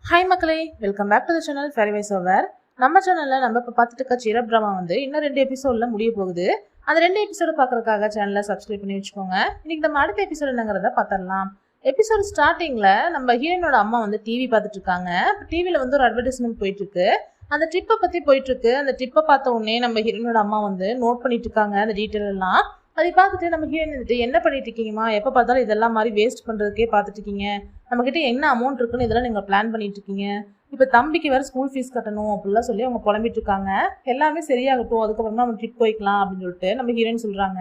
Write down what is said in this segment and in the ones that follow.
Hi மக்களே, welcome back to the channel fairy wise over. நம்ம சேனலில் நம்ம இப்போ பார்த்துட்டு இருக்க சீரப் ட்ராமா வந்து இன்னும் 2 எபிசோடில் முடிய போகுது. அந்த 2 எபிசோடு பார்க்கறதுக்காக சேனலை சப்ஸ்கிரைப் பண்ணி வச்சுக்கோங்க. இன்னைக்கு நம்ம அடுத்த எபிசோடு என்னங்கிறத பார்த்துடலாம். எபிசோடு ஸ்டார்டிங்கில் நம்ம ஹீரோனோட அம்மா வந்து டிவி பார்த்துட்டு இருக்காங்க. இப்போ டிவியில் வந்து ஒரு அட்வர்டைஸ்மெண்ட் போயிட்டு இருக்கு. அந்த ட்ரிப்பை பற்றி போயிட்டு இருக்கு. அந்த ட்ரிப்பை பார்த்த உடனே நம்ம ஹீரோனோட அம்மா வந்து நோட் பண்ணிட்டு இருக்காங்க அந்த டீட்டெயில் எல்லாம். அதை பார்த்துட்டு நம்ம ஹீரோயின் வந்துட்டு என்ன பண்ணிட்டு இருக்கீங்கம்மா, எப்போ பார்த்தாலும் இதெல்லாம் மாதிரி வேஸ்ட் பண்ணுறதுக்கே பார்த்துட்டு இருக்கீங்க, நம்மக்கிட்ட என்ன அமௌண்ட் இருக்குன்னு இதெல்லாம் நீங்கள் பிளான் பண்ணிட்டு இருக்கீங்க, இப்போ தம்பிக்கு வேறு ஸ்கூல் ஃபீஸ் கட்டணும் அப்படிலாம் சொல்லி அவங்க புலம்பிட்டு இருக்காங்க. எல்லாமே சரியாகட்டும், அதுக்கப்புறமா நம்ம ட்ரிப் போய்க்கலாம் அப்படின்னு சொல்லிட்டு நம்ம ஹீரோயின் சொல்கிறாங்க.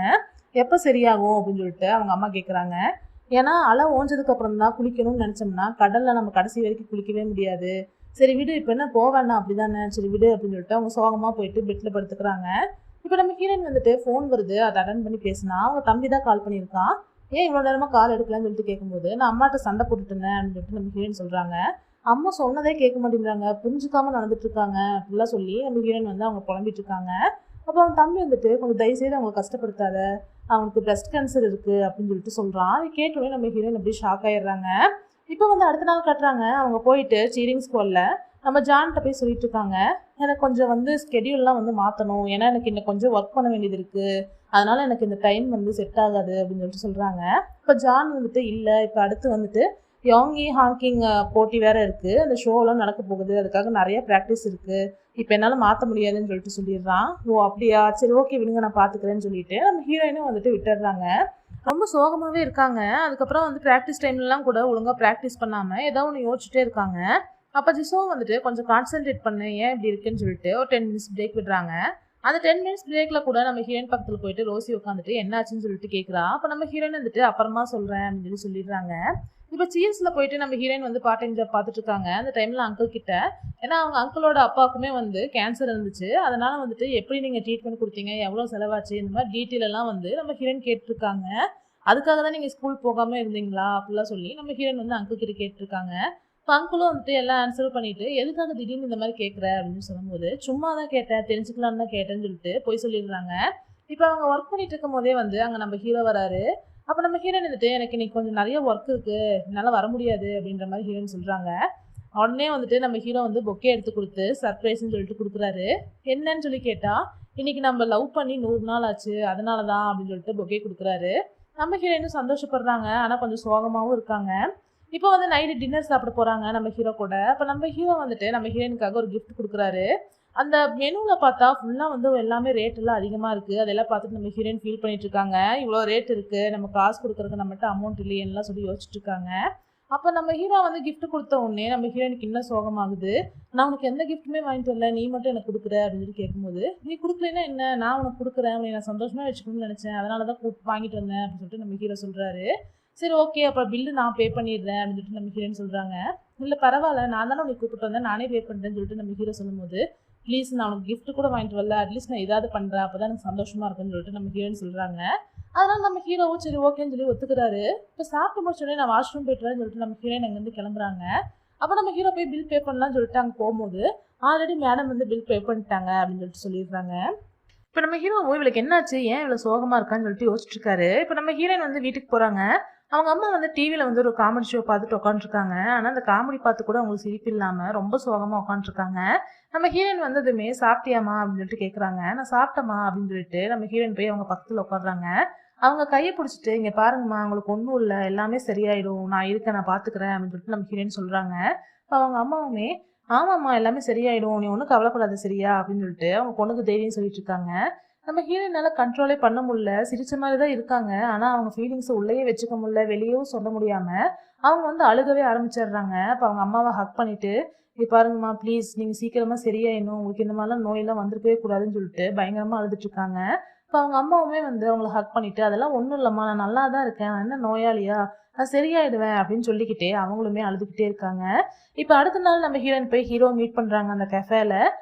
எப்போ சரியாகும் அப்படின்னு சொல்லிட்டு அவங்க அம்மா கேட்குறாங்க. ஏன்னா அலை ஓஞ்சதுக்கு அப்புறம் தான் குளிக்கணும்னு நினச்சோம்னா கடலில் நம்ம கடைசி வரைக்கும் குளிக்கவே முடியாது. சரி விடு, இப்போ என்ன போவேன்னா அப்படி தானே, சரி விடு அப்படின்னு சொல்லிட்டு அவங்க சோகமாக போயிட்டு பெட்டில் படுத்துக்கிறாங்க. இப்போ நம்ம ஹீரோயின் வந்துட்டு ஃபோன் வருது, அதை அட்டன் பண்ணி பேசினா அவங்க தம்பி தான் கால் பண்ணியிருக்கான். ஏன் இவ்வளோ நேரமாக கால் எடுக்கலான்னு சொல்லிட்டு கேட்கும்போது நான் அம்மாட்ட சண்டை போட்டுட்டு இருந்தேன் அப்படின்னு சொல்லிட்டு நம்ம ஹீரோயின் சொல்கிறாங்க. அம்மா சொன்னதே கேட்க மாட்டேங்கிறாங்க, புரிஞ்சுக்காம நடந்துட்டு இருக்காங்க அப்படிலாம் சொல்லி நம்ம ஹீரோயின் வந்து அவங்க புலம்பிட்டு இருக்காங்க. அப்போ அவங்க தம்பி வந்துட்டு கொஞ்சம் தயவுசெய்து அவங்களை கஷ்டப்படுத்தாத, அவனுக்கு பிரஸ்ட் கேன்சர் இருக்குது அப்படின்னு சொல்லிட்டு சொல்கிறான். அதை கேட்டோடனே நம்ம ஹீரோயின் அப்படி ஷாக் ஆகிடுறாங்க. இப்போ வந்து அடுத்த நாள் கட்டுறாங்க, அவங்க போயிட்டு சீரிங் ஸ்கூலில் நம்ம ஜான்கிட்ட போய் சொல்லிட்டு இருக்காங்க. எனக்கு கொஞ்சம் வந்து ஸ்கெடியூல்லாம் வந்து மாற்றணும், ஏன்னா எனக்கு இன்னும் கொஞ்சம் ஒர்க் பண்ண வேண்டியது இருக்குது, அதனால எனக்கு இந்த டைம் வந்து செட் ஆகாது அப்படின்னு சொல்லிட்டு சொல்கிறாங்க. இப்போ ஜான் வந்துட்டு இல்லை, இப்போ அடுத்து வந்துட்டு யோங்கி ஹாங்கிங் போட்டி வேறு இருக்குது, அந்த ஷோலாம் நடக்க போகுது, அதுக்காக நிறைய ப்ராக்டிஸ் இருக்குது, இப்போ என்னால் மாற்ற முடியாதுன்னு சொல்லிட்டு சொல்லிடுறான். ஓ அப்படியா, சரி ஓகே விடுங்க நான் பார்த்துக்கிறேன்னு சொல்லிட்டு நம்ம ஹீரோயினும் வந்துட்டு விட்டுடுறாங்க. ரொம்ப சோகமாகவே இருக்காங்க. அதுக்கப்புறம் வந்து ப்ராக்டிஸ் டைம்லலாம் கூட ஒழுங்காக ப்ராக்டிஸ் பண்ணாமல் ஏதோ ஒன்று யோசிச்சுட்டே இருக்காங்க. அப்போ ஜிசோவும் வந்துட்டு கொஞ்சம் கான்சென்ட்ரேட் பண்ணு, ஏன் இப்படி இருக்குன்னு சொல்லிட்டு ஒரு 10 மினிட்ஸ் பிரேக் விடுறாங்க. அந்த 10 மினிட்ஸ் பிரேக்கில் கூட நம்ம ஹீரோயின் பக்கத்தில் போயிட்டு ரோசி உட்காந்துட்டு என்ன ஆச்சுன்னு சொல்லிட்டு கேட்குறா. அப்போ நம்ம ஹீரோயின் வந்துட்டு அப்புறமா சொல்கிறேன் அப்படின்னு சொல்லிடுறாங்க. இப்போ சீர்ஸில் போயிட்டு நம்ம ஹீரோயின் வந்து பார்ட் டைம் ஜாப் பார்த்துட்டு இருக்காங்க. அந்த டைமில் அங்கிள் கிட்ட, ஏன்னா அவங்க அங்கிளோட அப்பாவுக்குமே வந்து கேன்சர் இருந்துச்சு, அதனால வந்துட்டு எப்படி நீங்கள் ட்ரீட்மெண்ட் கொடுத்தீங்க, எவ்வளோ செலவாச்சு, இந்த மாதிரி டீட்டெயில் எல்லாம் வந்து நம்ம ஹீரோயின் கேட்டிருக்காங்க. அதுக்காக தான் நீங்கள் ஸ்கூல் போகாமல் இருந்தீங்களா அப்படிலாம் சொல்லி நம்ம ஹீரோயின் வந்து அங்கிள் கிட்ட கேட்டிருக்காங்க. இப்போ அங்கிளும் வந்துட்டு எல்லா ஆன்சரும் பண்ணிட்டு எதுக்காக திடீர்னு இந்த மாதிரி கேட்குற அப்படின்னு சொல்லும்போது சும்மா தான் கேட்டேன், தெரிஞ்சுக்கலான்னு தான் கேட்டேன்னு சொல்லிட்டு போய் சொல்லிடுறாங்க. இப்போ அவங்க ஒர்க் பண்ணிட்டு இருக்கும் போதே வந்து அங்கே நம்ம ஹீரோ வராரு. அப்போ நம்ம ஹீரோயின் வந்துட்டு எனக்கு இன்னைக்கு கொஞ்சம் நிறைய ஒர்க் இருக்குது, என்னால் வர முடியாது அப்படின்ற மாதிரி ஹீரோயின் சொல்கிறாங்க. உடனே வந்துட்டு நம்ம ஹீரோ வந்து பொக்கே எடுத்து கொடுத்து சர்ப்ரைஸ்ன்னு சொல்லிட்டு கொடுக்குறாரு. என்னன்னு சொல்லி கேட்டால் இன்னைக்கு நம்ம லவ் பண்ணி 100 நாள் ஆச்சு, அதனால தான் அப்படின்னு சொல்லிட்டு பொக்கே கொடுக்குறாரு. நம்ம ஹீரோயினும் சந்தோஷப்படுறாங்க, ஆனால் கொஞ்சம் சோகமாகவும் இருக்காங்க. இப்போ வந்து நைட்டு டின்னர் சாப்பிட போகிறாங்க நம்ம ஹீரோ கூட. அப்போ நம்ம ஹீரோ வந்துட்டு நம்ம ஹீரோயினுக்காக ஒரு கிஃப்ட் கொடுக்குறாரு. அந்த மெனுவில் பார்த்தா ஃபுல்லாக வந்து எல்லாமே ரேட் எல்லாம் அதிகமாக இருக்குது. அதெல்லாம் பார்த்துட்டு நம்ம ஹீரோயின் ஃபீல் பண்ணிட்டு இருக்காங்க. இவ்வளோ ரேட் இருக்குது, நம்ம காசு கொடுக்குறதுக்கு நம்மகிட்ட அமௌண்ட் இல்லையெல்லாம் சொல்லி யோசிச்சுட்டு இருக்காங்க. அப்போ நம்ம ஹீரோ வந்து கிஃப்ட் கொடுத்த உடனே நம்ம ஹீரோயினுக்கு இன்னும் சோகமாகுது. நான் உனக்கு எந்த கிஃப்ட்டுமே வாங்கிட்டு வரல, நீ மட்டும் எனக்கு கொடுக்குற அப்படின்னு சொல்லி கேட்கும்போது, நீ கொடுக்கலன்னா என்ன, நான் உனக்கு கொடுக்குறேன், உன்னை நான் சந்தோஷமாக வச்சுக்கணும்னு நினச்சேன், அதனால தான் வாங்கிட்டு வந்தேன் அப்படின்னு சொல்லிட்டு நம்ம ஹீரோ சொல்கிறாரு. சரி ஓகே, அப்புறம் பில்லு நான் பே பண்ணிடுறேன் அப்படின்னு சொல்லிட்டு நம்ம ஹீரோன்னு சொல்கிறாங்க. இல்லை பரவாயில்ல, நான் தானே உனக்கு கூப்பிட்டு வந்தேன், நானே பே பண்ணுறேன்னு சொல்லிட்டு நம்ம ஹீரோ சொல்லும்போது, ப்ளீஸ் நான் உனக்கு கிஃப்ட் கூட வாங்கிட்டு வரல, அட்லீஸ்ட் நான் ஏதாவது பண்ணுறேன், அப்போ தான் எனக்கு சந்தோஷமாக இருக்குன்னு சொல்லிட்டு நம்ம ஹீரோன்னு சொல்கிறாங்க. அதனால நம்ம ஹீரோவும் சரி ஓகேன்னு சொல்லி ஒத்துக்கிறாரு. இப்போ சாப்பிட்டு முடிச்சோடனே நான் வாஷ்ரூம் போயிட்டு வரேன்னு சொல்லிட்டு நம்ம ஹீரோயின் அங்கேருந்து கிளம்புறாங்க. அப்போ நம்ம ஹீரோ போய் பில் பே பண்ணலாம்னு சொல்லிட்டு அங்கே போகும்போது ஆல்ரெடி மேடம் வந்து பில் பே பண்ணிட்டாங்க அப்படின்னு சொல்லிட்டு சொல்லிடுறாங்க. இப்போ நம்ம ஹீரோ இவளுக்கு என்னாச்சு, ஏன் இவ்வளோ சோகமாக இருக்கான்னு சொல்லிட்டு யோசிச்சுட்டு இருக்காரு. இப்போ நம்ம ஹீரோயின் வந்து வீட்டுக்கு போகிறாங்க. அவங்க அம்மா வந்து டிவியில் வந்து ஒரு காமெடி ஷோ பார்த்துட்டு உட்காந்துருக்காங்க. ஆனால் அந்த காமெடி பார்த்து கூட அவங்களுக்கு சிரிப்பு இல்லாமல் ரொம்ப சோகமாக உட்காந்துருக்காங்க. நம்ம ஹீரோயின் வந்து எதுவுமே சாப்பிட்டியாமா அப்படின்னு சொல்லிட்டு கேட்குறாங்க. நான் சாப்பிட்டேம்மா அப்படின்னு சொல்லிட்டு நம்ம ஹீரோயின் போய் அவங்க பக்கத்தில் உட்காடுறாங்க. அவங்க கையை பிடிச்சிட்டு இங்கே பாருங்கம்மா, அவங்களுக்கு ஒன்றும் இல்லை, எல்லாமே சரியாயிடும், நான் இருக்கேன், நான் பார்த்துக்கிறேன் அப்படின்னு சொல்லிட்டு நம்ம ஹீரோயின் சொல்கிறாங்க. இப்போ அவங்க அம்மாவுமே ஆமாம்மா எல்லாமே சரியாயிடும், நீ ஒன்றும் கவலைப்படாத சரியா அப்படின்னு சொல்லிட்டு அவங்க பொண்ணுக்கு தைரியம் சொல்லிட்டு இருக்காங்க. நம்ம ஹீரோயினால கண்ட்ரோலே பண்ண முடியல, சிரிச்ச மாதிரி தான் இருக்காங்க, ஆனால் அவங்க ஃபீலிங்ஸை உள்ளேயே வச்சுக்க முடியல, வெளியவும் சொல்ல முடியாமல் அவங்க வந்து அழுகவே ஆரம்பிச்சிடுறாங்க. இப்போ அவங்க அம்மாவை ஹக் பண்ணிட்டு இங்கே பாருங்கம்மா ப்ளீஸ் நீங்கள் சீக்கிரமாக சரியாயிடணும், உங்களுக்கு இந்த மாதிரிலாம் நோயெல்லாம் வந்துருக்கவே கூடாதுன்னு சொல்லிட்டு பயங்கரமாக அழுதுட்டு இருக்காங்க. இப்போ அவங்க அம்மாவுமே வந்து அவங்கள ஹக் பண்ணிட்டு அதெல்லாம் ஒன்றும் இல்லைம்மா, நான் நல்லா தான் இருக்கேன், நான் என்ன நோயாளியா, நான் சரியாயிடுவேன் அப்படின்னு சொல்லிக்கிட்டே அவங்களுமே அழுதுகிட்டே இருக்காங்க. இப்போ அடுத்த நாள் நம்ம ஹீரோயின் போய் ஹீரோ மீட் பண்ணுறாங்க அந்த கஃபேல.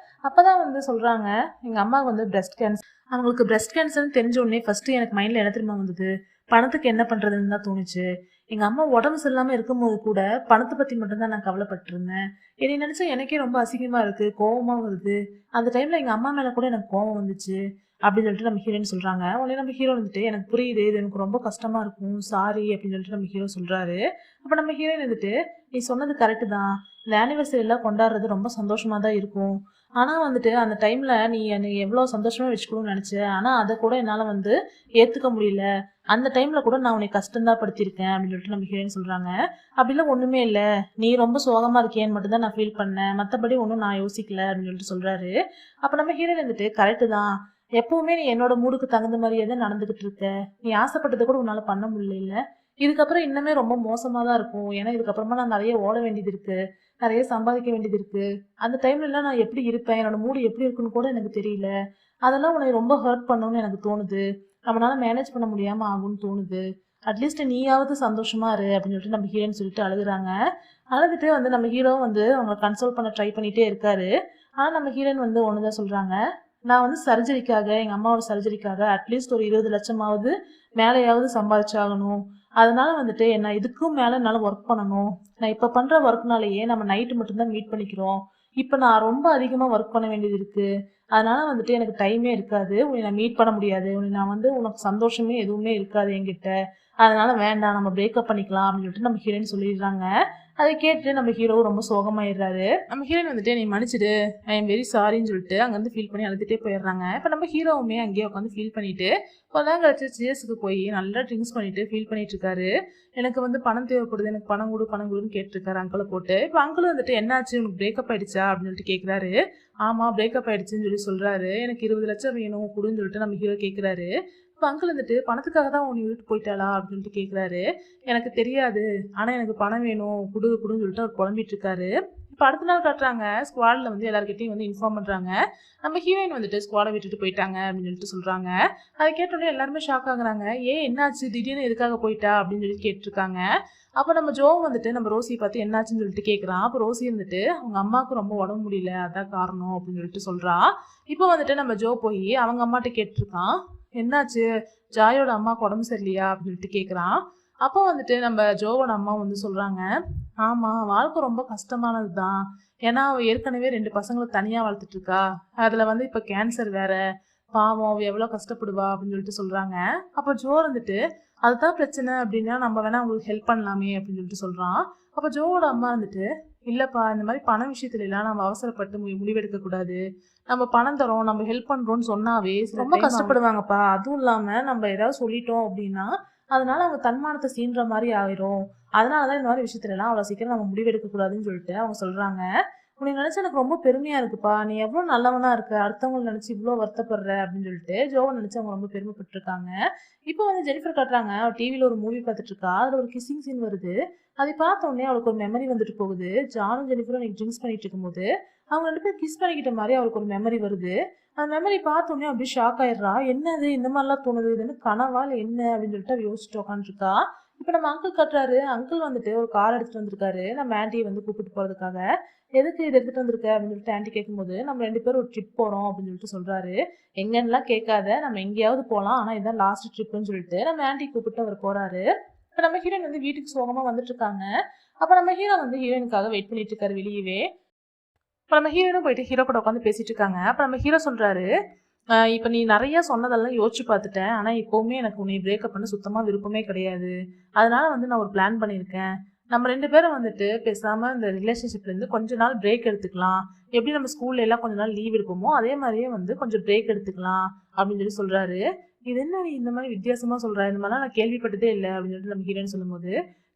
அப்போ தான் வந்து சொல்கிறாங்க, எங்கள் அம்மாவுக்கு வந்து பிரஸ்ட் கேன்சர், அவங்களுக்கு பிரஸ்ட் கேன்சர்னு தெரிஞ்ச உடனே ஃபஸ்ட்டு எனக்கு மைண்டில் என்ன தெரியுமா வந்தது, பணத்துக்கு என்ன பண்ணுறதுன்னு தான் தோணுச்சு, எங்கள் அம்மா உடம்பு சரியில்லாமல் இருக்கும்போது கூட பணத்தை பற்றி மட்டும்தான் நான் கவலைப்பட்டு இருந்தேன். என்னை நினச்சா எனக்கே ரொம்ப அசிங்கமாக இருக்குது, கோவமாக வருது. அந்த டைமில் எங்கள் அம்மா மேலே கூட எனக்கு கோவம் வந்துச்சு அப்படின்னு சொல்லிட்டு நம்ம ஹீரோயின் சொல்கிறாங்க. உடனே நம்ம ஹீரோ வந்துட்டு எனக்கு புரியுது, இது எனக்கு ரொம்ப கஷ்டமாக இருக்கும், சாரி அப்படின்னு சொல்லிட்டு நம்ம ஹீரோ சொல்கிறாரு. அப்போ நம்ம ஹீரோயின் வந்துட்டு நீ சொன்னது கரெக்டு தான், இந்த ஆனிவர்சரியெல்லாம் கொண்டாடுறது ரொம்ப சந்தோஷமாக தான் இருக்கும். ஆனால் வந்துட்டு அந்த டைமில் நீ என்னை எவ்வளோ சந்தோஷமாக வச்சுக்கணும்னு நினச்ச, ஆனால் அதை கூட என்னால் வந்து ஏற்றுக்க முடியல. அந்த டைமில் கூட நான் உன்னை கஷ்டம்தான் படுத்தியிருக்கேன் அப்படின்னு சொல்லிட்டு நம்ம ஹீரோயின் சொல்கிறாங்க. அப்படிலாம் ஒன்றுமே இல்லை, நீ ரொம்ப சோகமாக இருக்கியேன்னு மட்டும்தான் நான் ஃபீல் பண்ணேன், மற்றபடி ஒன்றும் நான் யோசிக்கல அப்படின்னு சொல்லிட்டு சொல்கிறாரு. அப்போ நம்ம ஹீரோயின் வந்துட்டு கரெக்டு தான், எப்பவுமே நீ என்னோட மூடுக்கு தகுந்த மாதிரியே தான் நடந்துகிட்டு இருக்க, நீ ஆசைப்பட்டதை கூட உன்னால் பண்ண முடியல, இதுக்கப்புறம் இன்னுமே ரொம்ப மோசமாக தான் இருக்கும். ஏன்னா இதுக்கப்புறமா நான் நிறைய ஓட வேண்டியது இருக்கு, நிறைய சம்பாதிக்க வேண்டியது இருக்கு. அந்த டைம்லலாம் நான் எப்படி இருப்பேன், என்னோட மூடு எப்படி இருக்குன்னு கூட எனக்கு தெரியல. அதெல்லாம் உன்னை ரொம்ப ஹர்ட் பண்ணணும்னு எனக்கு தோணுது, நம்மளால மேனேஜ் பண்ண முடியாமல் ஆகும்னு தோணுது. அட்லீஸ்ட் நீயாவது சந்தோஷமா இரு அப்படின்னு சொல்லிட்டு நம்ம ஹீரோன்னு சொல்லிட்டு அழுகுறாங்க. அழுதுட்டு வந்து நம்ம ஹீரோ வந்து அவங்க கன்சோல் பண்ண ட்ரை பண்ணிட்டே இருக்காரு. ஆனால் நம்ம ஹீரோயின் வந்து ஒன்று தான் சொல்கிறாங்க, நான் வந்து சர்ஜரிக்காக, எங்கள் அம்மாவோட சர்ஜரிக்காக அட்லீஸ்ட் ஒரு 20 லட்சமாவது மேலேயாவது சம்பாதிச்சாகணும். அதனால வந்துட்டு என்ன இதுக்கும் மேலே என்னால் ஒர்க் பண்ணணும். நான் இப்போ பண்ணுற ஒர்க்னாலேயே நம்ம நைட்டு மட்டும்தான் மீட் பண்ணிக்கிறோம். இப்போ நான் ரொம்ப அதிகமாக ஒர்க் பண்ண வேண்டியது இருக்குது. அதனால வந்துட்டு எனக்கு டைமே இருக்காது, உன்னை நான் மீட் பண்ண முடியாது, உன்னை நான் வந்து உனக்கு சந்தோஷமே எதுவுமே இருக்காது என்கிட்ட. அதனால வேண்டாம், நம்ம பிரேக்கப் பண்ணிக்கலாம் அப்படின்னு சொல்லிட்டு நம்ம ஹீரோயின் சொல்லிடுறாங்க. அதை கேட்டுட்டு நம்ம ஹீரோ ரொம்ப சோகமாயிடுறாரு. நம்ம ஹீரோயின் வந்துட்டு நீ மன்னிச்சிடு, ஐ எம் வெரி சாரின்னு சொல்லிட்டு அங்கேருந்து ஃபீல் பண்ணி அழுதுகிட்டே போயிடுறாங்க. இப்போ நம்ம ஹீரோவுமே அங்கேயே உட்காந்து ஃபீல் பண்ணிட்டு கொஞ்ச நேரம் கழிச்சு சியர்ஸுக்கு போய் நல்லா ட்ரிங்க்ஸ் பண்ணிட்டு ஃபீல் பண்ணிட்டு இருக்காரு. எனக்கு வந்து பணம் தேவைப்படுது, எனக்கு பணம் கொடுன்னு கேட்டிருக்காரு அங்கிளை போட்டு. இப்போ அங்கிள் வந்துட்டு என்னாச்சு, உனக்கு பிரேக்கப் ஆயிடுச்சா அப்படின்னு சொல்லிட்டு கேட்குறாரு. ஆமாம் பிரேக்கப் ஆயிடுச்சுன்னு சொல்லி சொல்கிறாரு. எனக்கு 20 லட்சம் வேணும் கொடுன்னு சொல்லிட்டு நம்ம ஹீரோ கேட்குறாரு. இப்போ அங்கிள் வந்துட்டு பணத்துக்காக தான் உன்னை விட்டு போயிட்டாளா அப்படின்னு சொல்லிட்டு கேட்குறாரு. எனக்கு தெரியாது, ஆனால் எனக்கு பணம் வேணும் கொடுன்னு சொல்லிட்டு அவர் புலம்பிட்டு இருக்காரு. இப்போ அடுத்த நாள் காட்டுறாங்க, ஸ்குவாடில் வந்து எல்லாருக்கிட்டையும் வந்து இன்ஃபார்ம் பண்ணுறாங்க, நம்ம ஹீரோயின் வந்துட்டு ஸ்குவாடை விட்டுட்டு போயிட்டாங்க அப்படின்னு சொல்லிட்டு சொல்கிறாங்க. அதை கேட்டோடனே எல்லாருமே ஷாக் ஆகுறாங்க. என்னாச்சு திடீர்னு எதுக்காக போயிட்டா அப்படின்னு சொல்லி கேட்டிருக்காங்க. அப்போ நம்ம ஜோ வந்துட்டு நம்ம ரோசியை பார்த்து என்னாச்சுன்னு சொல்லிட்டு கேட்குறான். அப்போ ரோசி வந்துட்டு அவங்க அம்மாவுக்கு ரொம்ப உடம்பு முடியல, அதான் காரணம் அப்படின்னு சொல்லிட்டு சொல்கிறா. இப்போ வந்துட்டு நம்ம ஜோ போய் அவங்க அம்மாட்ட கேட்டிருக்கான், என்னாச்சு ஜாயோட அம்மாவுக்கு உடம்பு சரியில்லையா அப்படின்னு சொல்லிட்டு கேட்குறான். அப்போ வந்துட்டு நம்ம ஜோவோட அம்மா வந்து சொல்கிறாங்க, ஆமாம் வாழ்க்கை ரொம்ப கஷ்டமானது தான், ஏன்னா அவள் ஏற்கனவே 2 பசங்களை தனியாக வளர்த்துட்டு இருக்கா, அதில் வந்து இப்போ கேன்சர் வேற, பாவம் அவள் எவ்வளோ கஷ்டப்படுவா அப்படின்னு சொல்லிட்டு சொல்கிறாங்க. அப்போ ஜோ வந்துட்டு அதுதான் பிரச்சனை அப்படின்னா நம்ம வேணா அவங்களுக்கு ஹெல்ப் பண்ணலாமே அப்படின்னு சொல்லிட்டு சொல்கிறான். அப்போ ஜோவோட அம்மா வந்துட்டு இல்லைப்பா, இந்த மாதிரி பண விஷயத்துல எல்லாம் நம்ம அவசரப்பட்டு முடிவெடுக்க கூடாது, நம்ம பணம் தரோம் நம்ம ஹெல்ப் பண்ணுறோன்னு சொன்னாவே ரொம்ப கஷ்டப்படுவாங்கப்பா, அதுவும் இல்லாமல் நம்ம ஏதாவது சொல்லிட்டோம் அப்படின்னா அதனால அவங்க தன்மானத்தை சீன்ற மாதிரி ஆயிரும், அதனால தான் இந்த மாதிரி விஷயத்துலலாம் அவ்வளோ சீக்கிரம் நம்ம முடிவெடுக்கக்கூடாதுன்னு சொல்லிட்டு அவங்க சொல்கிறாங்க. உன்னை நினச்சி எனக்கு ரொம்ப பெருமையாக இருக்குப்பா, நீ எவ்வளோ நல்லவனா இருக்க, அடுத்தவங்களை நினச்சி இவ்வளோ வருத்தப்படுற அப்படின்னு சொல்லிட்டு ஜோவை நினச்சி அவங்க ரொம்ப பெருமைப்பட்டிருக்காங்க. இப்போ வந்து ஜெனிஃபர் காட்டுறாங்க, அவள் டிவியில் ஒரு மூவி பார்த்துட்டு இருக்கா, அதில் ஒரு கிஸ்ஸிங் சீன் வருது. அதை பார்த்த உடனே அவளுக்கு ஒரு மெமரி வந்துட்டு போகுது. ஜானும் ஜெனிஃபரும் இன்னைக்கு ட்ரிங்க்ஸ் பண்ணிட்டு இருக்கும்போது அவங்க 2 பேரும் கிஸ் பண்ணிக்கிட்ட மாதிரி அவளுக்கு ஒரு மெமரி வருது. அந்த மெமரி பார்த்தோன்னே அப்படியே ஷாக் ஆயிடுறா. என்னது இந்த மாதிரிலாம் தோணுது, இது என்ன கனவா இல்லை என்ன அப்படின்னு சொல்லிட்டு அவள் யோசிச்சுட்டு உட்காந்துருக்கா. இப்போ நம்ம அங்கிள் கட்டுறாரு, அங்கிள் வந்துட்டு ஒரு கார் எடுத்துட்டு வந்திருக்காரு நம்ம ஆண்டியை வந்து கூப்பிட்டு போகிறதுக்காக. எதுக்கு இது எடுத்துட்டு வந்திருக்க அப்படின்னு சொல்லிட்டு ஆண்டி கேட்கும்போது நம்ம 2 பேரும் ஒரு ட்ரிப் போகிறோம் அப்படின்னு சொல்லிட்டு சொல்கிறாரு. எங்கன்னுலாம் கேட்காத, நம்ம எங்கேயாவது போகலாம், ஆனால் இதுதான் லாஸ்ட் ட்ரிப்புன்னு சொல்லிட்டு நம்ம ஆண்டி கூப்பிட்டு அவர் போகிறாரு. இப்போ நம்ம ஹீரோயின் வந்து வீட்டுக்கு சோகமாக வந்துட்டு இருக்காங்க. அப்போ நம்ம ஹீரோ வந்து ஹீரோயினுக்காக வெயிட் பண்ணிட்டு இருக்காரு வெளியவே. இப்போ நம்ம ஹீரோயினும் போயிட்டு ஹீரோ கூட உட்காந்து பேசிட்டு இருக்காங்க. அப்போ நம்ம ஹீரோ சொல்கிறாரு, இப்போ நீ நிறையா சொன்னதெல்லாம் யோசிச்சு பார்த்துட்டேன், ஆனால் இப்போவுமே எனக்கு உன்னை பிரேக்கப் பண்ண சுத்தமாக விருப்பமே கிடையாது. அதனால வந்து நான் ஒரு பிளான் பண்ணியிருக்கேன், நம்ம 2 பேரும் வந்துட்டு பேசாமல் இந்த ரிலேஷன்ஷிப்லேருந்து கொஞ்ச நாள் பிரேக் எடுத்துக்கலாம், எப்படி நம்ம ஸ்கூல்ல எல்லாம் கொஞ்ச நாள் லீவ் எடுப்போமோ அதே மாதிரியே வந்து கொஞ்சம் பிரேக் எடுத்துக்கலாம் அப்படின்னு சொல்லி சொல்கிறாரு. இது என்ன நீ இந்த மாதிரி வித்தியாசமாக சொல்கிற, இந்த மாதிரிலாம் நான் கேள்விப்பட்டதே இல்லை அப்படின்னு சொல்லிட்டு நம்ம ஹீரோயின் சொல்லும்போது,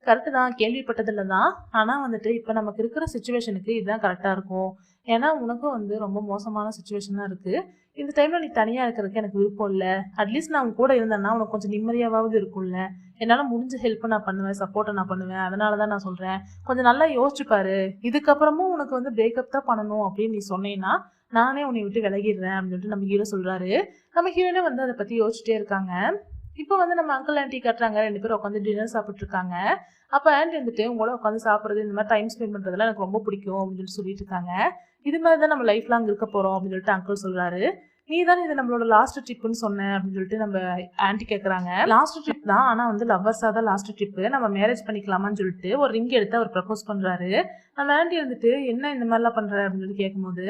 கரெக்டு தான் கேள்விப்பட்டதில்லை தான், ஆனால் வந்துட்டு இப்போ நமக்கு இருக்கிற சுச்சுவேஷனுக்கு இதுதான் கரெக்டாக இருக்கும், ஏன்னா உனக்கும் வந்து ரொம்ப மோசமான சுச்சுவேஷன் தான் இருக்குது, இந்த டைமில் நீ தனியாக இருக்கிறதுக்கு எனக்கு விருப்பம் இல்லை, அட்லீஸ்ட் நான் உன் கூட இருந்தேன்னா உனக்கு கொஞ்சம் நிம்மதியாவது இருக்கும்ல, என்னால் முடிஞ்ச ஹெல்ப்பை நான் பண்ணுவேன், சப்போர்ட்டை நான் பண்ணுவேன், அதனால தான் நான் சொல்கிறேன், கொஞ்சம் நல்லா யோசிச்சுப்பாரு, இதுக்கப்புறமும் உனக்கு வந்து பிரேக்கப் தான் பண்ணணும் அப்படின்னு நீ சொன்னேன்னா நானே உன்னை விட்டு விலகிடுறேன் அப்படின்னு சொல்லிட்டு நம்ம ஹீரோ சொல்கிறாரு. நம்ம ஹீரோனே வந்து அதை பற்றி யோசிச்சுட்டே இருக்காங்க. இப்போ வந்து நம்ம அங்கிள் ஆண்டி கட்டுறாங்க, 2 பேரும் உட்காந்து டின்னர் சாப்பிட்ருக்காங்க. அப்போ ஆண்டி வந்துட்டு உங்களோட உட்காந்து சாப்பிட்றது இந்த மாதிரி டைம் ஸ்பெண்ட் பண்ணுறதுலாம் எனக்கு ரொம்ப பிடிக்கும் அப்படின்னு சொல்லிட்டு இருக்காங்க. இது மாதிரி தான் நம்ம லைஃப் லாங் இருக்க போகிறோம் அப்படின்னு சொல்லிட்டு அங்கிள் சொல்கிறாரு. நீ தானே இது நம்மளோட லாஸ்ட் ட்ரிப்னு சொன்ன அப்படின்னு சொல்லிட்டு நம்ம ஆன்ட்டி கேட்குறாங்க. லாஸ்ட் ட்ரிப் தான், ஆனால் வந்து லவ்வர்ஸாக தான் லாஸ்ட் ட்ரிப்பு, நம்ம மேரேஜ் பண்ணிக்கலாமான்னு சொல்லிட்டு ஒரு ரிங் எடுத்து அவர் ப்ரப்போஸ் பண்ணுறாரு. நம்ம ஆன்ட்டி வந்துட்டு என்ன இந்த மாதிரிலாம் பண்ணுற அப்படின்னு சொல்லி கேட்கும்போது,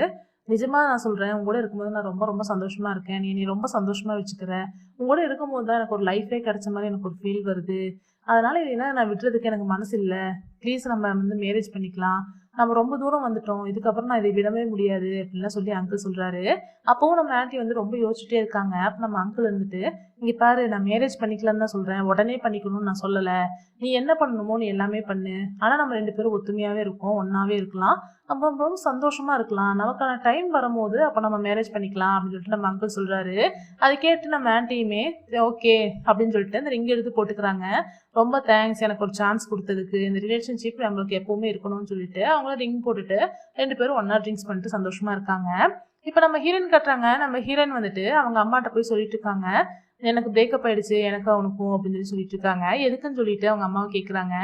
நிஜமா நான் சொல்கிறேன், உங்க கூட இருக்கும்போது நான் ரொம்ப ரொம்ப சந்தோஷமாக இருக்கேன், நீ ரொம்ப சந்தோஷமாக வச்சுக்கிறேன், உங்க கூட இருக்கும்போது தான் எனக்கு ஒரு லைஃபே கிடைச்ச மாதிரி எனக்கு ஒரு ஃபீல் வருது, அதனால இதெல்லாம் நான் விட்டுறதுக்கு எனக்கு மனசு இல்லை, ப்ளீஸ் நம்ம வந்து மேரேஜ் பண்ணிக்கலாம், நம்ம ரொம்ப தூரம் வந்துட்டோம், இதுக்கப்புறம் நான் இதை விடவே முடியாது அப்படின்லாம் சொல்லி அங்கிள் சொல்கிறாரு. அப்போவும் நம்ம ஆன்ட்டி வந்து ரொம்ப யோசிச்சுட்டே இருக்காங்க. அப்போ நம்ம அங்கிள் இருந்துட்டு, இங்கே பாரு, நான் மேரேஜ் பண்ணிக்கலான்னு தான் சொல்கிறேன், உடனே பண்ணிக்கணும்னு நான் சொல்லலை, நீ என்ன பண்ணணுமோ நீ எல்லாமே பண்ணு, ஆனால் நம்ம 2 பேரும் ஒத்துமையாகவே இருக்கோம், ஒன்றாவே இருக்கலாம், நம்ம ரொம்ப சந்தோஷமாக இருக்கலாம், நமக்கான டைம் வரும்போது அப்போ நம்ம மேரேஜ் பண்ணிக்கலாம் அப்படின்னு சொல்லிட்டு நம்ம அங்கிள் சொல்கிறாரு. அதை கேட்டு நம்ம ஆன்ட்டியுமே ஓகே அப்படின்னு சொல்லிட்டு அந்த ரிங் எடுத்து போட்டுக்கிறாங்க. ரொம்ப தேங்க்ஸ் எனக்கு ஒரு சான்ஸ் கொடுத்ததுக்கு, இந்த ரிலேஷன்ஷிப் நம்மளுக்கு எப்பவுமே இருக்கணும்னு சொல்லிட்டு அவங்களும் ரிங் போட்டுட்டு 2 பேரும் ஒன்றா ட்ரிங்க்ஸ் பண்ணிட்டு சந்தோஷமாக இருக்காங்க. இப்போ நம்ம ஹீரோயின் கட்டுறாங்க. நம்ம ஹீரோயின் வந்துட்டு அவங்க அம்மாட்ட போய் சொல்லிட்டு இருக்காங்க, எனக்கு பிரேக்கப் ஆயிடுச்சு எனக்கு அவனுக்கும் அப்படின்னு சொல்லிட்டு இருக்காங்க. எதுக்குன்னு சொல்லிட்டு அவங்க அம்மாவை கேட்குறாங்க.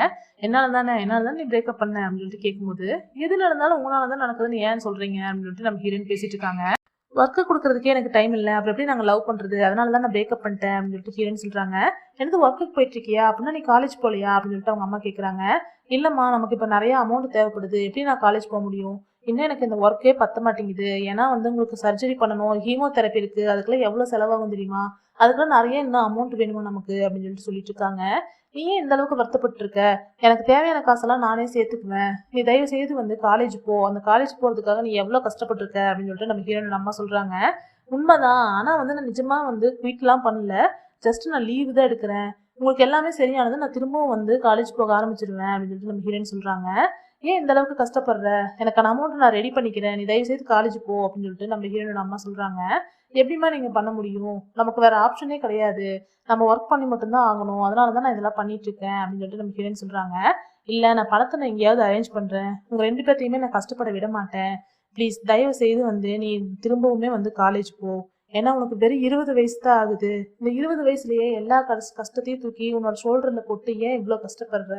என்னால தானே நீ பிரேக்கப் பண்ண அப்படின்னு சொல்லிட்டு கேட்கும்போது, எது நடந்தாலும் உங்களால தான் நடக்குதுன்னு ஏன் சொல்றீங்க அப்படின்னு சொல்லிட்டு நம்ம ஹீரோயின் பேசிட்டு இருக்காங்க. ஒர்க்கு கொடுக்கறதுக்கே எனக்கு டைம் இல்லை, அப்புறம் எப்படி நாங்கள் லவ் பண்ணுறது, அதனால தான் நான் பிரேக்கப் பண்ணிட்டேன் அப்படின்னு சொல்லிட்டு ஹீரோயின் சொல்கிறாங்க. எனக்கு ஒர்க்குக்கு போயிட்டு இருக்கியா அப்படின்னா நீ காலேஜ் போகலையா அப்படின்னு சொல்லிட்டு அவங்க அம்மா கேட்குறாங்க. இல்லைம்மா, நமக்கு இப்போ நிறைய அமௌண்ட் தேவைப்படுது, எப்படி நான் காலேஜ் போக முடியும், இன்னும் எனக்கு இந்த ஒர்க்கே பத்த மாட்டேங்குது, ஏன்னா வந்து உங்களுக்கு சர்ஜரி பண்ணணும், ஹீமோதெரப்பி இருக்குது, அதுக்கெல்லாம் எவ்வளோ செலவாகும் தெரியுமா, அதுக்கெல்லாம் நிறைய இன்னும் அமௌண்ட் வேணுமா நமக்கு அப்படின்னு சொல்லிட்டு இருக்காங்க. நீ ஏன் இந்த அளவுக்கு வருத்தப்பட்டு இருக்க, எனக்கு தேவையான காசெல்லாம் நானே சேர்த்துக்குவேன், நீ தயவு செய்து வந்து காலேஜ் போ, அந்த காலேஜ் போகிறதுக்காக நீ எவ்வளோ கஷ்டப்பட்டுருக்க அப்படின்னு சொல்லிட்டு நம்ம ஹீரோயின் அம்மா சொல்கிறாங்க. உண்மைதான், ஆனால் வந்து நான் நிஜமாக வந்து குயிட்லாம் பண்ணல, ஜஸ்ட் நான் லீவு தான் எடுக்கிறேன், உங்களுக்கு எல்லாமே சரியானது நான் திரும்பவும் வந்து காலேஜ் போக ஆரம்பிச்சிடுவேன் அப்படின்னு சொல்லிட்டு நம்ம ஹீரோயின் சொல்கிறாங்க. ஏன் இந்த அளவுக்கு கஷ்டப்படுற, எனக்கான அமௌண்ட் நான் ரெடி பண்ணிக்கிறேன், நீ தயவு செய்து காலேஜ் போ அப்படின்னு சொல்லிட்டு நம்ம ஹீரோயின் அம்மா சொல்கிறாங்க. எப்படிமா நீங்கள் பண்ண முடியும், நமக்கு வேறு ஆப்ஷனே கிடையாது, நம்ம ஒர்க் பண்ணி மட்டும்தான் ஆகணும், அதனால தான் நான் இதெல்லாம் பண்ணிட்டு இருக்கேன் அப்படின்னு சொல்லிட்டு நம்ம ஹீரோயின் சொல்கிறாங்க. இல்லை, நான் பணத்தை நான் எங்கேயாவது அரேஞ்ச் பண்ணுறேன், உங்கள் 2 பேர்த்தையுமே நான் கஷ்டப்பட விட மாட்டேன், ப்ளீஸ் தயவு செய்து வந்து நீ திரும்பவுமே வந்து காலேஜ் போ, ஏன்னா உனக்கு வெறும் 20 வயசு தான் ஆகுது, இந்த 20 வயசுலேயே எல்லா கஷ்டத்தையும் தூக்கி உன்னோட ஷோல்டரில் போட்டு ஏன் இவ்வளோ கஷ்டப்படுற,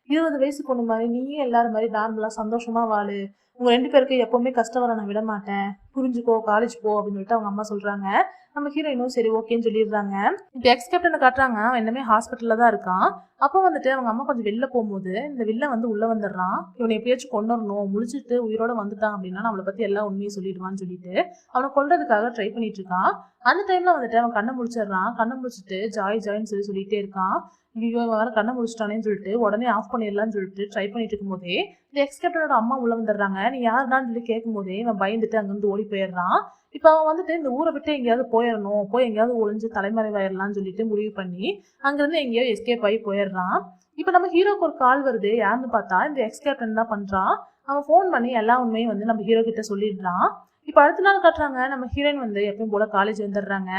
20 வயசு பொண்ணு மாதிரி நீயும் எல்லாரும் மாதிரி நார்மலாக சந்தோஷமாக வாழு, உங்கள் 2 பேருக்கு எப்போவுமே கஷ்டம் வர நான் விட மாட்டேன், புரிஞ்சுக்கோ, காலேஜ் போ அப்படின்னு சொல்லிட்டு அவங்க அம்மா சொல்கிறாங்க. நம்ம ஹீரோயினும் சரி ஓகேன்னு சொல்லிடுறாங்க. இப்போ எக்ஸ் கேப்டனை காட்டுறாங்க, அவன் இன்னமே ஹாஸ்பிட்டலில் தான் இருக்கான். அப்போ வந்துட்டு அவங்க அம்மா கொஞ்சம் வெளில போகும்போது இந்த வில்ல வந்து உள்ளே வந்துடுறான். இவனை எப்படியாச்சும் கொண்டுடணும், முழிச்சிட்டு உயிரோட வந்துட்டான் அப்படின்னா நம்மளை பற்றி எல்லா உண்மையும் சொல்லிடுவான்னு சொல்லிட்டு அவனை கொல்றதுக்காக ட்ரை பண்ணிட்டு இருக்கான். அந்த டைமில் வந்துட்டு அவன் கண்ணை முடிச்சிடுறான். கண்ணை முடிச்சுட்டு ஜாயின்னு சொல்லிட்டே இருக்கான். ஐயோ, இவன் வேறு கண்ணை முடிச்சிட்டானேன்னு சொல்லிட்டு உடனே ஆஃப் பண்ணிடலான்னு சொல்லிட்டு ட்ரை பண்ணிட்டு இருக்கும் போதே இந்த எக்ஸ் கேப்டனோட அம்மா உள்ள வந்துடுறாங்க. நீ யாருடான்னு சொல்லி கேட்கும் போதே இவன் பயந்துட்டு அங்கேருந்து ஓடி போயிடுறான். இப்போ அவன் வந்துட்டு இந்த ஊரை விட்டு எங்கேயாவது போயிடணும், போய் எங்கேயாவது ஒளிஞ்சு தலைமறைவாயிடலாம்னு சொல்லிட்டு முடிவு பண்ணி அங்கேருந்து எங்கேயோ எஸ்கேப் ஆகி போயிடுறான். இப்போ நம்ம ஹீரோக்கு ஒரு கால் வருது. யாருன்னு பார்த்தா இந்த எக்ஸ் கேப்டன் தான் பண்ணுறான். அவன் ஃபோன் பண்ணி எல்லா உண்மையும் வந்து நம்ம ஹீரோ கிட்ட சொல்லிடுறான். இப்போ அடுத்த நாள் காட்டுறாங்க, நம்ம ஹீரோயின் வந்து எப்பயும் போல காலேஜ் வந்துடுறாங்க.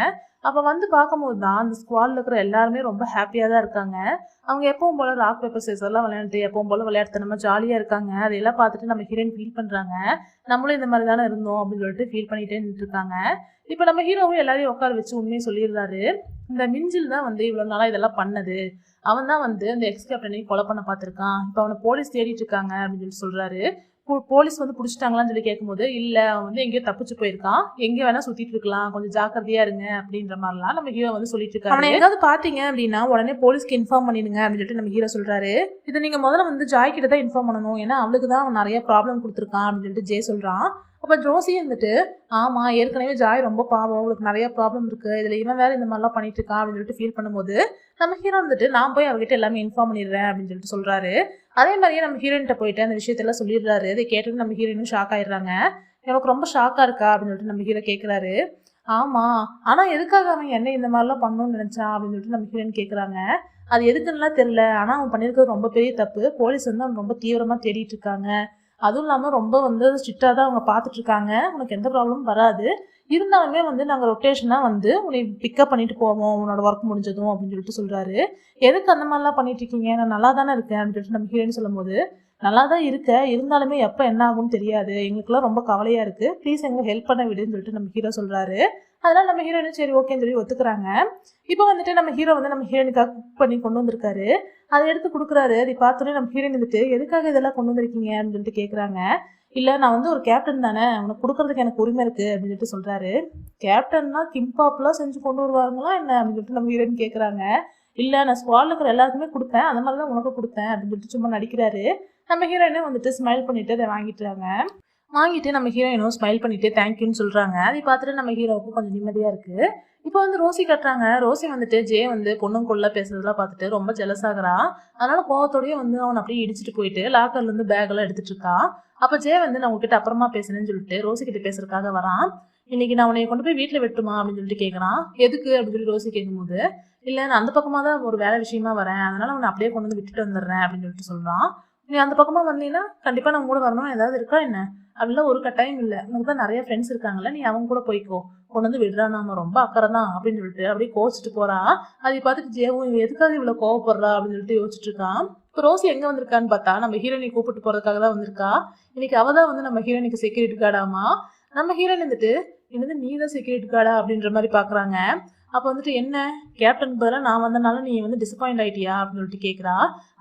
அப்போ வந்து பார்க்கும்போது தான் அந்த ஸ்குவாடில் இருக்கிற எல்லாருமே ரொம்ப ஹாப்பியாக தான் இருக்காங்க. அவங்க எப்பவும் போல ராக் பேப்பர் சீசர் எல்லாம் விளையாண்டுட்டு எப்பவும் போல விளையாடுறது ஜாலியாக இருக்காங்க. அதையெல்லாம் பார்த்துட்டு நம்ம ஹீரோயின் ஃபீல் பண்ணுறாங்க, நம்மளும் இந்த மாதிரி தானே இருந்தோம் அப்படின்னு சொல்லிட்டு ஃபீல் பண்ணிட்டே நின்றுருக்காங்க. இப்போ நம்ம ஹீரோவும் எல்லாரையும் உட்கார வச்சு உண்மையை சொல்லிடுறாரு. இந்த மிஞ்சில் தான் வந்து இவ்வளோ நாளாக இதெல்லாம் பண்ணது, அவன் தான் வந்து இந்த எக்ஸ் கேப்டனையும் கொலை பண்ண பார்த்துருக்கான், இப்போ அவனை போலீஸ் தேடிட்டு இருக்காங்க அப்படின்னு சொல்லி சொல்கிறாரு. போலீஸ் வந்து பிடிச்சிட்டாங்களான்னு சொல்லி கேட்கும்போது, இல்லை அவன் வந்து எங்கேயோ தப்பிச்சு போயிருக்கான், எங்கே வேணா சுற்றிட்டு இருக்கலாம், கொஞ்சம் ஜாக்கிரதையா இருங்க அப்படின்ற மாதிரிலாம் நம்ம ஹீரோ வந்து சொல்லிட்டு இருக்காரு. அவனை எங்காவது பார்த்தீங்க அப்படின்னா உடனே போலீஸ்க்கு இன்ஃபார்ம் பண்ணிடுங்க அப்படின்னு சொல்லிட்டு நம்ம ஹீரோ சொல்றாரு. இதை நீங்கள் முதல்ல வந்து ஜாய் கிட்ட தான் இன்ஃபார்ம் பண்ணணும், ஏன்னா அவளுக்கு தான் அவன் நிறைய ப்ராப்ளம் கொடுத்துருக்கான் அப்படின்னு சொல்லிட்டு ஜே சொல்கிறான். அப்போ ஜோசியும் வந்துட்டு, ஆமாம் ஏற்கனவே ஜாய் ரொம்ப பாவம், அவளுக்கு நிறைய ப்ராப்ளம் இருக்குது, இதில் இவன் வேறு இந்த மாதிரிலாம் பண்ணிட்டு இருக்கான் அப்படின்னு சொல்லிட்டு ஃபீல் பண்ணும்போது நம்ம ஹீரோ வந்துட்டு நான் போய் அவர்கிட்ட எல்லாமே இன்ஃபார்ம் பண்ணிடுறேன் அப்படின்னு சொல்லிட்டு சொல்கிறாரு. அதே மாதிரியே நம்ம ஹீரோயின்கிட்ட போயிட்டு அந்த விஷயத்தெல்லாம் சொல்லிடுறாரு. இதை கேட்டுட்டு நம்ம ஹீரோயினும் ஷாக் ஆயிடுறாங்க. எனக்கு ரொம்ப ஷாக்காக இருக்கா அப்படின்னு சொல்லிட்டு நம்ம ஹீரோ கேட்குறாரு. ஆமாம், ஆனால் எதுக்காக அவன் என்ன இந்த மாதிரிலாம் பண்ணணும்னு நினச்சான் அப்படின்னு சொல்லிட்டு நம்ம ஹீரோயின் கேட்குறாங்க. அது எதுக்குன்னுலாம் தெரில, ஆனால் அவன் பண்ணியிருக்கிறது ரொம்ப பெரிய தப்பு, போலீஸ் வந்து அவன் ரொம்ப தீவிரமாக தேடிட்டு இருக்காங்க, அதுவும் இல்லாமல் ரொம்ப வந்து ஸ்ட்ரிக்டாக தான் அவங்க பார்த்துட்டு இருக்காங்க, உனக்கு எந்த ப்ராப்ளமும் வராது, இருந்தாலுமே வந்து நாங்கள் ரொட்டேஷனாக வந்து உன்னை பிக்கப் பண்ணிட்டு போவோம் உன்னோட ஒர்க் முடிஞ்சதும் அப்படின்னு சொல்லிட்டு சொல்கிறாரு. எதுக்கு அந்த மாதிரிலாம் பண்ணிட்டு இருக்கீங்க, நான் நல்லா தானே இருக்கேன் அப்படின்னு சொல்லிட்டு நம்ம ஹீரோயின் சொல்லும்போது, நல்லா தான் இருக்க, இருந்தாலுமே எப்போ என்ன ஆகும்னு தெரியாது, எங்களுக்குலாம் ரொம்ப கவலையாக இருக்குது, ப்ளீஸ் எங்களை ஹெல்ப் பண்ண விடுன்னு சொல்லிட்டு நம்ம ஹீரோ சொல்கிறாரு. அதனால் நம்ம ஹீரோயினும் சரி ஓகேன்னு சொல்லி ஒத்துக்கிறாங்க. இப்போ வந்துட்டு நம்ம ஹீரோ வந்து நம்ம ஹீரோயினுக்காக குக் பண்ணி கொண்டு வந்திருக்காரு. அதை எடுத்து கொடுக்குறாரு. அதை பார்த்தோன்னே நம்ம ஹீரோயின் வந்துட்டு, எதுக்காக இதெல்லாம் கொண்டு வந்திருக்கீங்க அப்படின்னு சொல்லிட்டு கேட்குறாங்க. இல்லை நான் வந்து ஒரு கேப்டன் தானே, உனக்கு கொடுக்கறதுக்கு எனக்கு உரிமை இருக்குது அப்படின்னு சொல்லிட்டு சொல்கிறாரு. கேப்டன்னா கிம்பாப்லாம் செஞ்சு கொண்டு வருவாங்களா என்ன அப்படின்னு சொல்லிட்டு நம்ம ஹீரோயின் கேட்குறாங்க. இல்லை நான் ஸ்குவாடில் இருக்கிற எல்லாருக்குமே கொடுப்பேன், அந்த மாதிரி தான் உனக்கு கொடுத்தேன் அப்படின்னு சொல்லிட்டு சும்மா நடிக்கிறாரு. நம்ம ஹீரோயினும் வந்துட்டு ஸ்மைல் பண்ணிட்டு அதை வாங்கிட்டுறாங்க. வாங்கிட்டு நம்ம ஹீரோயினும் ஸ்மைல் பண்ணிட்டு தேங்க்யூன்னு சொல்கிறாங்க. அதை பார்த்துட்டு நம்ம ஹீரோவுக்கும் கொஞ்சம் நிம்மதியாக இருக்குது. இப்போ வந்து ரோசி கட்டுறாங்க. ரோசி வந்துட்டு ஜே வந்து பொண்ணுங்குள்ள பேசுறதெல்லாம் பார்த்துட்டு ரொம்ப ஜெலஸ் ஆகுறான். அதனால கோவத்தோடய வந்து அவன் அப்படியே இடிச்சிட்டு போயிட்டு லாக்கர்லேருந்து பேக்கெல்லாம் எடுத்துட்டு இருக்கான். அப்போ ஜே வந்து நான் உங்ககிட்ட அப்புறமா பேசுறேன்னு சொல்லிட்டு ரோசி கிட்ட பேசுறதுக்காக வரான். இன்னைக்கு நான் உன்னை கொண்டு போய் வீட்டில் வெட்டுமா அப்படின்னு சொல்லிட்டு கேட்குறான். எதுக்கு அப்படின்னு சொல்லி ரோசி கேட்கும்போது, இல்லை நான் அந்த பக்கமாக தான் ஒரு வேலை விஷயமா வரேன், அதனால அவனை அப்படியே கொண்டு வந்து விட்டுட்டு வந்துடுறேன் அப்படின்னு சொல்லிட்டு சொல்கிறான். நீ அந்த பக்கமாக வந்தீங்கன்னா கண்டிப்பாக நம்ம கூட வரணும் ஏதாவது இருக்கா என்ன அப்படிலாம் ஒரு கட்டாயம் இல்லை, உனக்கு தான் நிறைய ஃப்ரெண்ட்ஸ் இருக்காங்கல்ல, நீ அவங்க கூட போய்க்கோ, கொண்டு வந்து விடுறா, நாம ரொம்ப அக்கறை தான் அப்படின்னு சொல்லிட்டு அப்படியே கோச்சிட்டு போறா. அதை பார்த்துட்டு ஜேவும் எதுக்காக இவ்வளவு கோவப்படுறா அப்படின்னு சொல்லிட்டு யோசிச்சுட்டு இருக்கான். இப்போ ரோசி எங்க வந்திருக்கான்னு பார்த்தா நம்ம ஹீரோயினை கூப்பிட்டு போறதுக்காக தான் வந்திருக்கா. இன்னைக்கு அவ தான் வந்து நம்ம ஹீரோயினுக்கு செக்யூரிட்டி கார்டாமா. நம்ம ஹீரோயின் வந்துட்டு என்னது நீ தான் செக்யூரிட்டி கார்டா அப்படின்ற மாதிரி பாக்குறாங்க. அப்போ வந்துட்டு என்ன கேப்டனுக்கு பதிலாக நான் வந்தனால நீ வந்து டிசப்பாயிண்ட் ஆயிட்டியா அப்படின்னு சொல்லிட்டு கேட்குறா.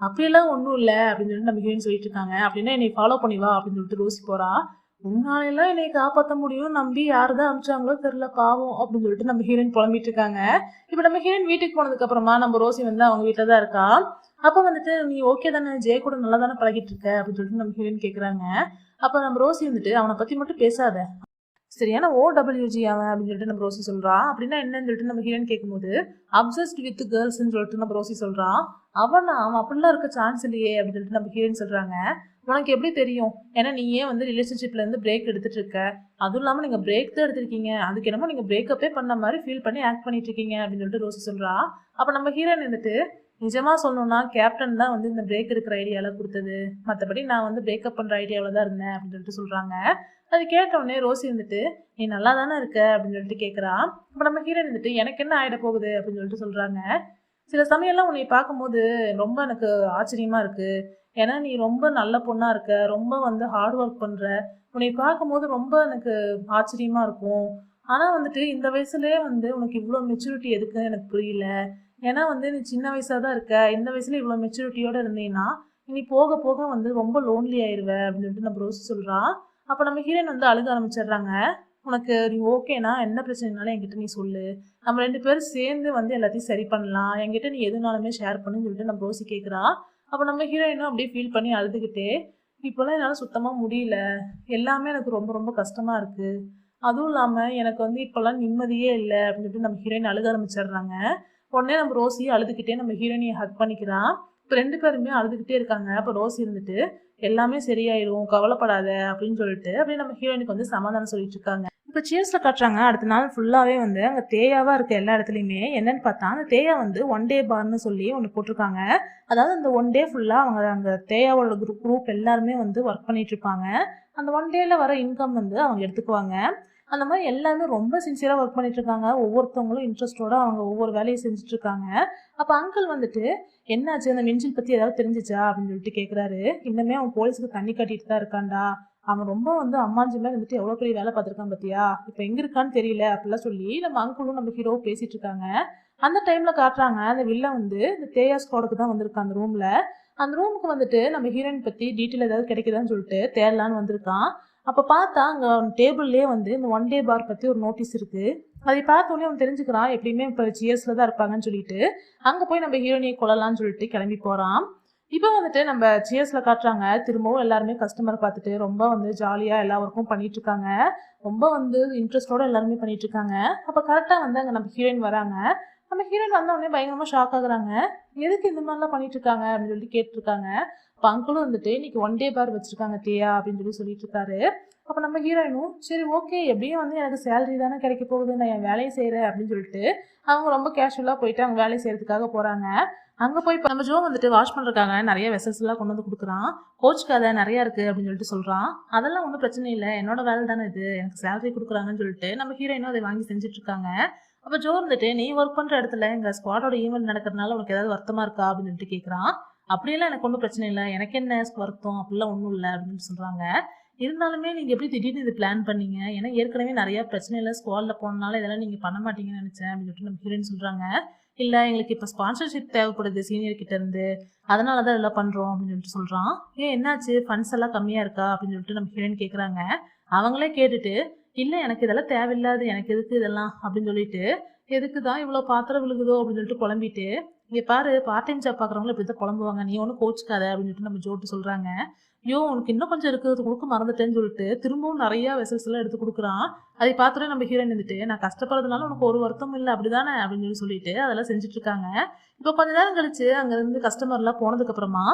அப்படியெல்லாம் ஒன்றும் இல்லை அப்படின்னு சொல்லிட்டு நம்ம ஹீரோயின் சொல்லிட்டு இருக்காங்க. அப்படின்னா என்னை ஃபாலோ பண்ணி வா அப்படின்னு சொல்லிட்டு ரோசி போறா. உன்னாலெல்லாம் என்னை காப்பாற்ற முடியும் நம்பி யாரு தான் அனுப்பிச்சாங்களோ தெரியல பாவம் அப்படின்னு சொல்லிட்டு நம்ம ஹீரோயின் புலம்பிட்டு இருக்காங்க. இப்போ நம்ம ஹீரோயின் வீட்டுக்கு போனதுக்கு அப்புறமா நம்ம ரோசி வந்து அவங்க வீட்டில் தான் இருக்கா. அப்போ வந்துட்டு நீ ஓகே தானே, ஜெய கூட நல்லா தானே பழகிட்டு இருக்க அப்படின்னு சொல்லிட்டு நம்ம ஹீரோயின் கேட்குறாங்க. அப்போ நம்ம ரோசி வந்துட்டு அவனை பற்றி மட்டும் பேசாத, சரியான OWG அவன் அப்படின்னு சொல்லிட்டு நம்ம ரோசி சொல்றான். அப்படின்னா என்னன்னு சொல்லிட்டு நம்ம ஹீரோயின் கேட்கும்போது அப்சஸ்ட் வித் கேர்ள்ஸ்ன்னு சொல்லிட்டு நம்ம ரோசி சொல்றான். அவன் அப்படிலாம் இருக்க சான்ஸ் இல்லையே அப்படின்னு சொல்லிட்டு நம்ம ஹீரோயின் சொல்றாங்க. உனக்கு எப்படி தெரியும், ஏன்னா நீ ஏன் வந்து ரிலேஷன்ஷிப்ல இருந்து பிரேக் எடுத்துட்டு இருக்க, அதுவும் இல்லாம நீங்க பிரேக் தான் எடுத்திருக்கீங்க, அதுக்கு என்னமோ நீங்க பிரேக்கப்பே பண்ண மாதிரி ஃபீல் பண்ணி ஆக்ட் பண்ணிட்டு இருக்கீங்க அப்படின்னு சொல்லிட்டு ரோசி சொல்றா. அப்ப நம்ம ஹீரோயின் வந்துட்டு நிஜமா சொல்லணும்னா கேப்டன் தான் வந்து இந்த பிரேக் எடுக்கிற ஐடியால கொடுத்தது, மற்றபடி நான் வந்து பிரேக்கப் பண்ற ஐடியாவில் தான் இருந்தேன் அப்படின்னு சொல்லிட்டு சொல்றாங்க. அது கேட்டவுடனே ரோசி வந்துட்டு நீ நல்லா தானே இருக்க அப்படின்னு சொல்லிட்டு கேட்குறா. அப்போ நம்ம ஹீரோயின் வந்துட்டு எனக்கு என்ன ஆகிட போகுது அப்படின்னு சொல்லிட்டு சொல்றாங்க. சில சமயம்லாம் உன்னை பார்க்கும்போது ரொம்ப எனக்கு ஆச்சரியமா இருக்கு, ஏன்னா நீ ரொம்ப நல்ல பொண்ணா இருக்க, ரொம்ப வந்து ஹார்ட் ஒர்க் பண்ற, உன்னை பார்க்கும்போது ரொம்ப எனக்கு ஆச்சரியமா இருக்கும். ஆனா வந்துட்டு இந்த வயசுலயே வந்து உனக்கு இவ்வளோ மெச்சூரிட்டி எதுக்குன்னு எனக்கு புரியல. ஏன்னா வந்து நீ சின்ன வயசா தான் இருக்க, இந்த வயசுல இவ்வளோ மெச்சூரிட்டியோட இருந்தீங்கன்னா நீ போக போக வந்து ரொம்ப லோன்லி ஆயிடுவ அப்படின்னு சொல்லிட்டு நம்ம ரோசி சொல்றா. அப்போ நம்ம ஹீரோயின் வந்து அழுக ஆரம்பிச்சிடுறாங்க. உனக்கு நீ ஓகேனா என்ன பிரச்சனைனாலும் என்கிட்ட நீ சொல்லு, நம்ம 2 பேரும் சேர்ந்து வந்து எல்லாத்தையும் சரி பண்ணலாம், என்கிட்ட நீ எதுனாலுமே ஷேர் பண்ணுன்னு சொல்லிட்டு நம்ம ரோசி கேட்குறா. அப்போ நம்ம ஹீரோயினும் அப்படியே ஃபீல் பண்ணி அழுதுகிட்டே, இப்போல்லாம் என்னால் சுத்தமாக முடியல, எல்லாமே எனக்கு ரொம்ப ரொம்ப கஷ்டமாக இருக்குது, அதுவும் இல்லாமல் எனக்கு வந்து இப்போல்லாம் நிம்மதியே இல்லை அப்படின்னு சொல்லிட்டு நம்ம ஹீரோயின் அழுக ஆரம்பிச்சிடுறாங்க. உடனே நம்ம ரோசி அழுதுகிட்டே நம்ம ஹீரோயினியை ஹக் பண்ணிக்கிறான். இப்போ 2 பேருமே அழுதுகிட்டே இருக்காங்க. அப்போ ரோசி இருந்துட்டு எல்லாமே சரியாயிடும் கவலைப்படாத அப்படின்னு சொல்லிட்டு அப்படியே நம்ம ஹீரோயினுக்கு வந்து சமாதானம் சொல்லிட்டு இருக்காங்க. இப்போ சியர்ஸ்ல காட்டுறாங்க. அடுத்த நாள் ஃபுல்லாவே வந்து அங்க தேயாவா இருக்க எல்லா இடத்துலயுமே என்னன்னு பார்த்தா அந்த தேயா வந்து 1 டே பார்னு சொல்லி ஒன்று போட்டிருக்காங்க. அதாவது அந்த 1 டே ஃபுல்லா அவங்க அங்க தேயாவோட குரூப் எல்லாருமே வந்து ஒர்க் பண்ணிட்டு இருப்பாங்க. அந்த 1 டேல வர இன்கம் வந்து அவங்க எடுத்துக்குவாங்க. அந்த மாதிரி எல்லாருமே ரொம்ப சின்சியராக ஒர்க் பண்ணிட்டு இருக்காங்க. ஒவ்வொருத்தவங்களும் இன்ட்ரெஸ்டோட அவங்க ஒவ்வொரு வேலையை செஞ்சுட்டு இருக்காங்க. அப்போ அங்கிள் வந்துட்டு என்னாச்சு அந்த மிஞ்சில் பற்றி ஏதாவது தெரிஞ்சிச்சா அப்படின்னு சொல்லிட்டு கேட்குறாரு. இன்னுமே அவன் போலீஸுக்கு தண்ணி கட்டிட்டு தான் இருக்கான்டா, அவன் ரொம்ப வந்து அம்மாஞ்சி மேலே வந்துட்டு எவ்வளோ பெரிய வேலை பார்த்துருக்கான் பார்த்தியா, இப்போ எங்கே இருக்கான்னு தெரியல அப்படிலாம் சொல்லி நம்ம அங்கிளும் நம்ம ஹீரோவும் பேசிட்டு இருக்காங்க. அந்த டைமில் காட்டுறாங்க அந்த வில்ல வந்து இந்த தேயா ஸ்குவாடுக்கு தான் வந்திருக்கான் அந்த ரூமில். அந்த ரூமுக்கு வந்துட்டு நம்ம ஹீரோயின் பற்றி டீட்டெயில் ஏதாவது கிடைக்குதான்னு சொல்லிட்டு தேடலான்னு வந்திருக்கான். அப்போ பார்த்தா அங்கே டேபிள்லேயே வந்து இந்த 1 டே பார் பற்றி ஒரு நோட்டீஸ் இருக்குது. அதை பார்த்தோன்னே அவன் தெரிஞ்சுக்கிறான் எப்படியுமே இப்போ சியர்ஸில் தான் இருப்பாங்கன்னு சொல்லிட்டு அங்கே போய் நம்ம ஹீரோனியை கொள்ளலான்னு சொல்லிட்டு கிளம்பி போகிறான். இப்போ வந்துட்டு நம்ம சியர்ஸில் காட்டுறாங்க. திரும்பவும் எல்லாருமே கஸ்டமர் பார்த்துட்டு ரொம்ப வந்து ஜாலியாக எல்லா ஒர்க்கும் பண்ணிட்டு இருக்காங்க. ரொம்ப வந்து இன்ட்ரெஸ்டோட எல்லாருமே பண்ணிட்டு இருக்காங்க. அப்போ கரெக்டாக வந்து அங்கே நம்ம ஹீரோயின் வராங்க. நம்ம ஹீரோயின் வந்தோடனே பயங்கரமாக ஷாக் ஆகுறாங்க. எதுக்கு இந்த மாதிரிலாம் பண்ணிட்டு இருக்காங்க அப்படின்னு சொல்லிட்டு கேட்டிருக்காங்க. அப்போ அங்கிளும் வந்துட்டு இன்னைக்கு 1 டே பார் வச்சிருக்காங்க தேயா அப்படின்னு சொல்லி சொல்லிட்டு இருக்காரு. அப்போ நம்ம ஹீரோயினும் சரி ஓகே எப்படியும் வந்து எனக்கு சேலரி தானே கிடைக்க போகுது, நான் என் வேலையை செய்கிறேன் அப்படின்னு சொல்லிட்டு அவங்க ரொம்ப கேஷுவலாக போயிட்டு அவங்க வேலையை செய்கிறதுக்காக போகிறாங்க. அங்கே போய் இப்போ நம்ம ஜோ வந்துட்டு வாஷ் பண்ணுறதுக்காக நிறைய வெசல்ஸ் எல்லாம் கொண்டு வந்து கொடுக்குறான். கோச்சுக்காத நிறையா இருக்குது அப்படின்னு சொல்லிட்டு சொல்கிறான். அதெல்லாம் ஒன்றும் பிரச்சனை இல்லை, என்னோட வேலை தானே இது, எனக்கு சேலரி கொடுக்குறாங்கன்னு சொல்லிட்டு நம்ம ஹீரோயினும் அதை வாங்கி செஞ்சுட்டு இருக்காங்க. அப்போ ஜோ வந்துட்டு நீ ஒர்க் பண்ணுற இடத்துல எங்கள் ஸ்குவாடோட ஈவெண்ட் நடக்கிறதுனால உனக்கு ஏதாவது வருத்தமாக இருக்கா அப்படின்னு சொல்லிட்டு கேட்குறான். அப்படியெல்லாம் எனக்கு ஒன்றும் பிரச்சனை இல்லை, எனக்கு என்ன வருத்தம் அப்படிலாம் ஒன்றும் இல்லை அப்படின்னு சொல்கிறாங்க. இருந்தாலுமே நீங்கள் எப்படி திடீர்னு இது பிளான் பண்ணீங்க, ஏன்னா ஏற்கனவே நிறையா பிரச்சனை இல்லை ஸ்குவாடில் போனனால இதெல்லாம் நீங்கள் பண்ண மாட்டீங்கன்னு நினச்சேன் அப்படின்னு சொல்லிட்டு நம்ம ஹீரோயின் சொல்கிறாங்க. இல்லை எங்களுக்கு இப்போ ஸ்பான்சர்ஷிப் தேவைப்படுது சீனியர் கிட்ட இருந்து, அதனால தான் இதெல்லாம் பண்ணுறோம் அப்படின்னு சொல்லிட்டு சொல்கிறான். ஏன் என்னாச்சு, ஃபண்ட்ஸ் எல்லாம் கம்மியாக இருக்கா அப்படின்னு சொல்லிட்டு நம்ம ஹீரோயின் கேட்குறாங்க. அவங்களே கேட்டுட்டு, இல்லை எனக்கு இதெல்லாம் தேவையில்லாது, எனக்கு எதுக்கு இதெல்லாம் அப்படின்னு சொல்லிட்டு, எதுக்கு தான் இவ்வளோ பாத்திரம் விழுகுதோ அப்படின்னு சொல்லிட்டு புலம்பிட்டு, இங்கே பாரு பார்ட் டைம் ஜாப் பார்க்குறவங்களும் இப்படி தான் புலம்புவாங்க, நீ ஒன்றும் கோச்சிக்காத அப்படின்னு சொல்லிட்டு நம்ம ஜோட்டு சொல்கிறாங்க. ஐயோ உனக்கு இன்னும் கொஞ்சம் இருக்கிறது கொடுக்க மறந்துட்டேன்னு சொல்லிட்டு திரும்பவும் நிறையா வெசல்ஸ் எல்லாம் எடுத்து கொடுக்குறான். அதை பார்த்துட்டு நம்ம ஹீரோயின் வந்துட்டு, நான் கஷ்டப்படுறதுனால உனக்கு ஒரு வருத்தமும் இல்லை அப்படிதானே அப்படின்னு சொல்லிட்டு அதெல்லாம் செஞ்சுட்டு இருக்காங்க. இப்போ கொஞ்ச நேரம் கழிச்சு அங்கேருந்து கஸ்டமர்லாம் போனதுக்கப்புறமா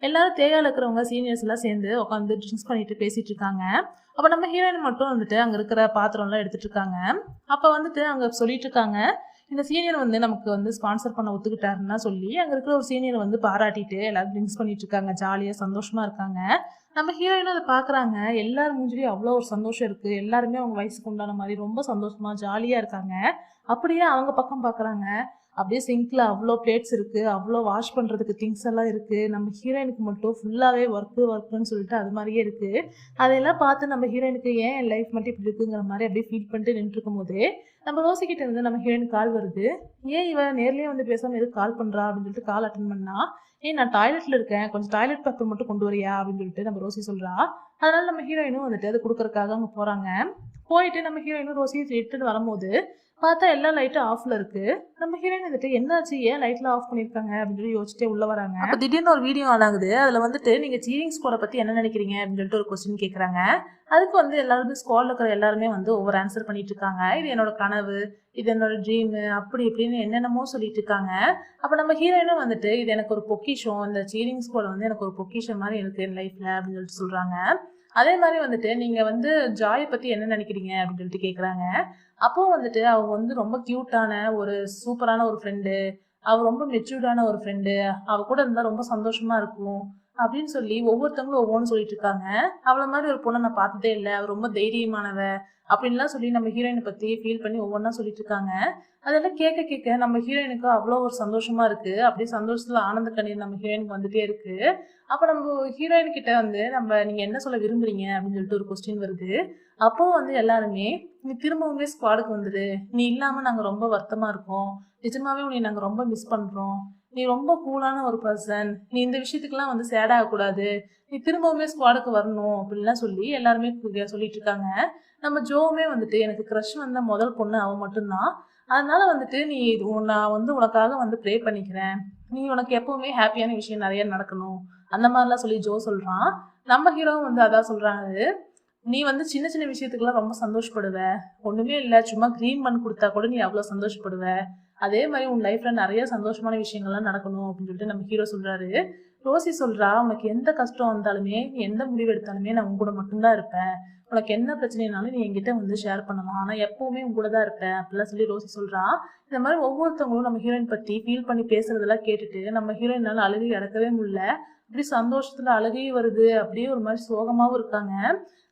எல்லாரும் தேவையில இருக்கிறவங்க சீனியர்ஸ் எல்லாம் சேர்ந்து உட்காந்து ட்ரிங்க்ஸ் பண்ணிட்டு பேசிட்டு இருக்காங்க. அப்போ நம்ம ஹீரோயின் மட்டும் வந்துட்டு அங்கே இருக்கிற பாத்திரம்லாம் எடுத்துட்டு இருக்காங்க. அப்போ வந்துட்டு அங்கே சொல்லிட்டு இருக்காங்க, இந்த சீனியர் வந்து நமக்கு வந்து ஸ்பான்சர் பண்ண ஒத்துக்கிட்டாருன்னா சொல்லி அங்கே இருக்கிற ஒரு சீனியரை வந்து பாராட்டிட்டு எல்லாரும் ட்ரிங்க்ஸ் பண்ணிட்டு இருக்காங்க, ஜாலியாக சந்தோஷமா இருக்காங்க. நம்ம ஹீரோயினும் அதை பார்க்குறாங்க. எல்லாரும் மூஞ்சிலையும் அவ்வளோ ஒரு சந்தோஷம் இருக்குது, எல்லாருமே அவங்க வயசுக்கு உண்டான மாதிரி ரொம்ப சந்தோஷமா ஜாலியாக இருக்காங்க. அப்படியே அவங்க பக்கம் பார்க்குறாங்க, அப்படியே சிங்கில் அவ்வளோ பிளேட்ஸ் இருக்குது, அவ்வளோ வாஷ் பண்ணுறதுக்கு திங்ஸ் எல்லாம் இருக்குது. நம்ம ஹீரோயினுக்கு மட்டும் ஃபுல்லாகவே ஒர்க்குன்னு சொல்லிட்டு அது மாதிரியே இருக்குது. அதையெல்லாம் பார்த்து நம்ம ஹீரோயினுக்கு ஏன் என் லைஃப் மட்டும் இப்படி இருக்குங்கிற மாதிரி அப்படியே ஃபீல் பண்ணிட்டு நின்றுருக்கும் போது நம்ம ரோசிக்கிட்ட இருந்து நம்ம ஹீரோயின் கால் வருது. ஏன் இவன் நேர்லேயே வந்து பேசாமல் எதுக்கு கால் பண்ணுறா அப்படின்னு சொல்லிட்டு கால் அட்டன் பண்ணா, ஏன் நான் டாய்லெட்டில் இருக்கேன், கொஞ்சம் டாய்லெட் பேப்பர் மட்டும் கொண்டு வரியா அப்படின்னு சொல்லிட்டு நம்ம ரோசி சொல்கிறா. அதனால நம்ம ஹீரோயினும் வந்துட்டு அது கொடுக்கறதுக்காக அவங்க போகிறாங்க. போயிட்டு நம்ம ஹீரோயினும் ரோசியை எடுத்துட்டு வரும்போது பார்த்தா எல்லா லைட்டும் ஆஃப்ல இருக்கு. நம்ம ஹீரோயின் வந்துட்டு என்னாச்சு, ஏன் லைட்லாம் ஆஃப் பண்ணியிருக்காங்க அப்படின்னு சொல்லி யோசிச்சுட்டே உள்ள வராங்க. அப்போ திடீர்னு ஒரு வீடியோ ஆன் ஆகுது. அதில் வந்துட்டு நீங்கள் சீரிங் ஸ்குவாடை பற்றி என்ன நினைக்கிறீங்க அப்படின்னு சொல்லிட்டு ஒரு கொஸ்டின் கேட்குறாங்க. அதுக்கு வந்து எல்லாருமே ஸ்குவாடில் இருக்கிற எல்லாருமே வந்து ஒவ்வொரு ஆன்சர் பண்ணிட்டு இருக்காங்க. இது என்னோட கனவு, இது என்னோட ட்ரீமு, அப்படி இப்படின்னு என்னென்னமோ சொல்லிட்டு இருக்காங்க. அப்போ நம்ம ஹீரோயினும் வந்துட்டு இது எனக்கு ஒரு பொக்கிஷம், இந்த சீரிங் ஸ்குவாட் வந்து எனக்கு ஒரு பொக்கிஷம் மாதிரி எனக்கு என் லைஃப்ல அப்படின்னு சொல்லிட்டு சொல்றாங்க. அதே மாதிரி வந்துட்டு நீங்க வந்து ஜாயை பத்தி என்ன நினைக்கிறீங்க அப்படின்னு சொல்லிட்டு கேட்குறாங்க. அப்போ வந்துட்டு அவ வந்து ரொம்ப கியூட்டான ஒரு சூப்பரான ஒரு ஃப்ரெண்டு, அவ ரொம்ப மெச்சூர்டான ஒரு ஃப்ரெண்டு, அவ கூட இருந்தால் ரொம்ப சந்தோஷமா இருக்கும் அப்படின்னு சொல்லி ஒவ்வொருத்தவங்களும் ஒவ்வொன்றும் சொல்லிட்டு இருக்காங்க. அவளை மாதிரி ஒரு பொண்ணை நான் பார்த்ததே இல்லை, அவ ரொம்ப தைரியமானவ அப்படின்லாம் சொல்லி நம்ம ஹீரோயினை பற்றி ஃபீல் பண்ணி ஒவ்வொன்றா சொல்லிட்டு இருக்காங்க. அதெல்லாம் கேட்க கேட்க நம்ம ஹீரோயினுக்கு அவ்வளோ ஒரு சந்தோஷமா இருக்கு. அப்படியே சந்தோஷத்துல ஆனந்த கண்ணீர் நம்ம ஹீரோயினுக்கு வந்துட்டே இருக்கு. அப்போ நம்ம ஹீரோயின் கிட்ட வந்து நீங்க என்ன சொல்ல விரும்புறீங்க அப்படின்னு சொல்லிட்டு ஒரு கொஸ்டின் வருது. அப்போ வந்து எல்லாருமே, நீ திரும்பவுமே ஸ்குவாடுக்கு வந்துடு, நீ இல்லாம நாங்க ரொம்ப வருத்தமா இருக்கோம், நிஜமாவே உன்னை நாங்க ரொம்ப மிஸ் பண்றோம், நீ ரொம்ப கூலான ஒரு பர்சன், நீ இந்த விஷயத்துக்கெல்லாம் வந்து சேட் ஆகக்கூடாது, நீ திரும்பவுமே ஸ்குவாடுக்கு வரணும் அப்படின்லாம் சொல்லி எல்லாருமே சொல்லிட்டு இருக்காங்க. நம்ம ஜோவுமே வந்துட்டு எனக்கு க்ரஷ் வந்த முதல் பொண்ணு அவன் மட்டும்தான், அதனால வந்துட்டு நீ நான் வந்து உனக்காக வந்து ப்ரே பண்ணிக்கிறேன், நீ உனக்கு எப்பவுமே ஹாப்பியான விஷயம் நிறைய நடக்கணும் அந்த மாதிரிலாம் சொல்லி ஜோ சொல்றான். நம்ம ஹீரோவும் வந்து அதான் சொல்றாங்க, நீ வந்து சின்ன சின்ன விஷயத்துக்கெல்லாம் ரொம்ப சந்தோஷப்படுவ, ஒண்ணுமே இல்லை சும்மா க்ரீன் பண்ணி கொடுத்தா கூட நீ அவ்வளோ சந்தோஷப்படுவ, அதே மாதிரி உன் லைஃப்ல நிறைய சந்தோஷமான விஷயங்கள்லாம் நடக்கணும் அப்படின்னு சொல்லிட்டு நம்ம ஹீரோ சொல்றாரு. ரோசி சொல்றா, உனக்கு எந்த கஷ்டம் வந்தாலுமே, நீ எந்த முடிவு எடுத்தாலுமே நான் உன் கூட மட்டும்தான் இருப்பேன், உனக்கு என்ன பிரச்சனைனாலும் நீ என்கிட்ட வந்து ஷேர் பண்ணலாம், ஆனால் எப்பவுமே உன் கூட தான் இருப்பேன் அப்படிலாம் சொல்லி ரோசி சொல்றா. இந்த மாதிரி ஒவ்வொருத்தவங்களும் நம்ம ஹீரோயின் பத்தி ஃபீல் பண்ணி பேசுறதெல்லாம் கேட்டுட்டு நம்ம ஹீரோயினால அழுகை அடக்கவே முடியல. அப்படி சந்தோஷத்துல அழுகையும் வருது, அப்படியே ஒரு மாதிரி சோகமாவும் இருக்காங்க.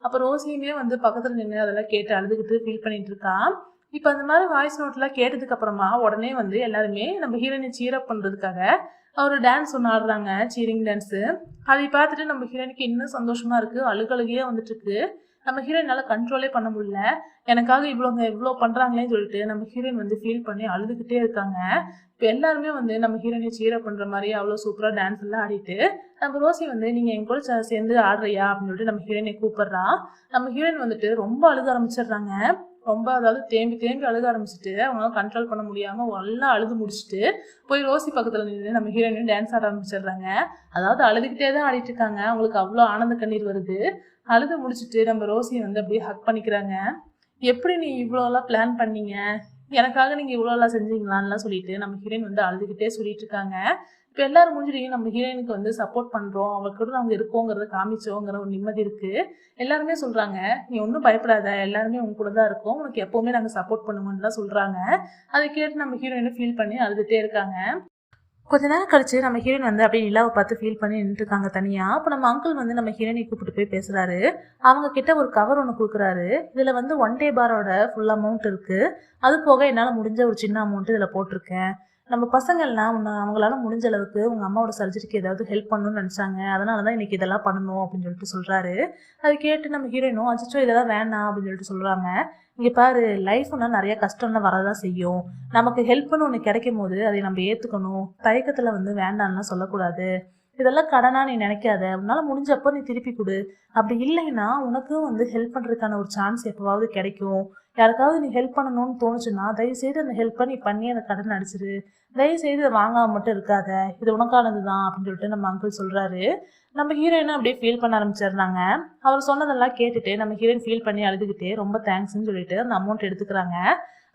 அப்போ ரோசியுமே வந்து பக்கத்துல நின்று அதெல்லாம் கேட்டு அழுதுகிட்டு ஃபீல் பண்ணிட்டு இருக்கா. இப்போ அந்த மாதிரி வாய்ஸ் நோட்லாம் கேட்டதுக்கு அப்புறமா உடனே வந்து எல்லாருமே நம்ம ஹீரோயினை சீரப் பண்றதுக்காக ஒரு டான்ஸ் ஒன்று ஆடுறாங்க, சீரிங் டான்ஸு. அதை பார்த்துட்டு நம்ம ஹீரோயினுக்கு இன்னும் சந்தோஷமா இருக்கு, அழுகழுகையே வந்துட்டு இருக்கு. நம்ம ஹீரோயினால கண்ட்ரோலே பண்ண முடியல, எனக்காக இவ்வளோ பண்ணுறாங்களேன்னு சொல்லிட்டு நம்ம ஹீரோயின் வந்து ஃபீல் பண்ணி அழுதுகிட்டே இருக்காங்க. இப்போ எல்லாருமே வந்து நம்ம ஹீரோயினை சீரப் பண்ணுற மாதிரி அவ்வளோ சூப்பராக டான்ஸ் எல்லாம் ஆடிட்டு நம்ம ரோசி வந்து நீங்கள் என் கூட சேர்ந்து ஆடுறியா அப்படின்னு சொல்லிட்டு நம்ம ஹீரோயினை கூப்பிடுறா. நம்ம ஹீரோயின் வந்துட்டு ரொம்ப அழுக ஆரம்பிச்சிடுறாங்க. ரொம்ப அதாவது தேம்பி தேம்பி அழுக ஆரம்பிச்சுட்டு அவங்களால கண்ட்ரோல் பண்ண முடியாமல் எல்லாம் அழுது முடிச்சுட்டு போய் ரோசி பக்கத்தில் நின்று நம்ம ஹீரோயினும் டான்ஸ் ஆட ஆரம்பிச்சிடுறாங்க. அதாவது அழுதுகிட்டே தான் ஆடிட்டு இருக்காங்க, அவங்களுக்கு அவ்வளோ ஆனந்த கண்ணீர் வருது. அழுது முடிச்சுட்டு நம்ம ரோசியை வந்து அப்படியே ஹக் பண்ணிக்கிறாங்க. எப்படி நீ இவ்வளோலாம் பிளான் பண்ணீங்க, எனக்காக நீங்கள் இவ்வளோலாம் செஞ்சீங்களான்லாம் சொல்லிட்டு நம்ம ஹீரோயின் வந்து அழுதுகிட்டே சொல்லிட்டு இருக்காங்க. இப்போ எல்லாரும் முடிஞ்சிடையும் நம்ம ஹீரோயினுக்கு வந்து சப்போர்ட் பண்ணுறோம், அவங்களுக்கு கூட நாங்கள் இருக்கோங்கிறத காமிச்சோங்கிற ஒரு நிம்மதி இருக்குது. எல்லாருமே சொல்கிறாங்க, நீ ஒன்றும் பயப்படாத, எல்லாருமே உங்க கூட தான் இருக்கோம், உனக்கு எப்போவுமே நாங்கள் சப்போர்ட் பண்ணுவோம்னு தான் சொல்கிறாங்க. அதை கேட்டு நம்ம ஹீரோயினும் ஃபீல் பண்ணி அழுதுகிட்டே இருக்காங்க. கொஞ்ச நேரம் கழிச்சு நம்ம ஹீரோயின் வந்து அப்படியே நிலாவை பார்த்து ஃபீல் பண்ணி நின்றுருக்காங்க தனியாக. அப்போ நம்ம அங்கிள் வந்து நம்ம ஹீரோயினை கூப்பிட்டு போய் பேசுகிறாரு. அவங்க கிட்ட ஒரு கவர் ஒன்று கொடுக்குறாரு. இதில் வந்து 1 டே பாரோட ஃபுல் அமௌண்ட் இருக்குது, அது போக என்னால் முடிஞ்ச ஒரு சின்ன அமௌண்ட்டு இதில் போட்டிருக்கேன், நம்ம பசங்கள்லாம் அவங்களால முடிஞ்ச அளவுக்கு உங்கள் அம்மாவோட சர்ஜரிக்கு ஏதாவது ஹெல்ப் பண்ணணும்னு நினச்சாங்க, அதனால தான் இன்றைக்கி இதெல்லாம் பண்ணணும் அப்படின்னு சொல்லிட்டு சொல்கிறாரு. அதை கேட்டு நம்ம ஹீரோயினும் அச்சோ இதெல்லாம் வேணாம் அப்படின்னு சொல்லிட்டு சொல்கிறாங்க. இங்கே பாரு, லைஃப்னா நிறைய கஷ்டம்லாம் வரதான் செய்யும். நமக்கு ஹெல்ப்னு ஒன்று கிடைக்கும் போது அதை நம்ம ஏற்றுக்கணும். தயக்கத்தில் வேண்டாம்லாம் சொல்லக்கூடாது. இதெல்லாம் கடனா நீ நினைக்காத, உன்னால் முடிஞ்சப்போ நீ திருப்பி கொடு. அப்படி இல்லைன்னா உனக்கும் ஹெல்ப் பண்ணுறதுக்கான ஒரு சான்ஸ் எப்போவாவது கிடைக்கும். யாருக்காவது நீ ஹெல்ப் பண்ணணும்னு தோணுச்சுன்னா தயவுசெய்து அந்த ஹெல்ப்பை நீ பண்ணி அந்த கடன் அடிச்சிரு. தயவுசெய்து இதை வாங்காம மட்டும் இருக்காத, இது உனக்கானது தான் அப்படின்னு சொல்லிட்டு நம்ம அங்கிள் சொல்கிறாரு. நம்ம ஹீரோயினும் அப்படியே ஃபீல் பண்ண ஆரம்பிச்சிடுறாங்க. அவர் சொன்னதெல்லாம் கேட்டுட்டு நம்ம ஹீரோயின் ஃபீல் பண்ணி அழுதுகிட்டே ரொம்ப தேங்க்ஸ்ன்னு சொல்லிட்டு அந்த அமௌண்ட் எடுத்துக்கிறாங்க.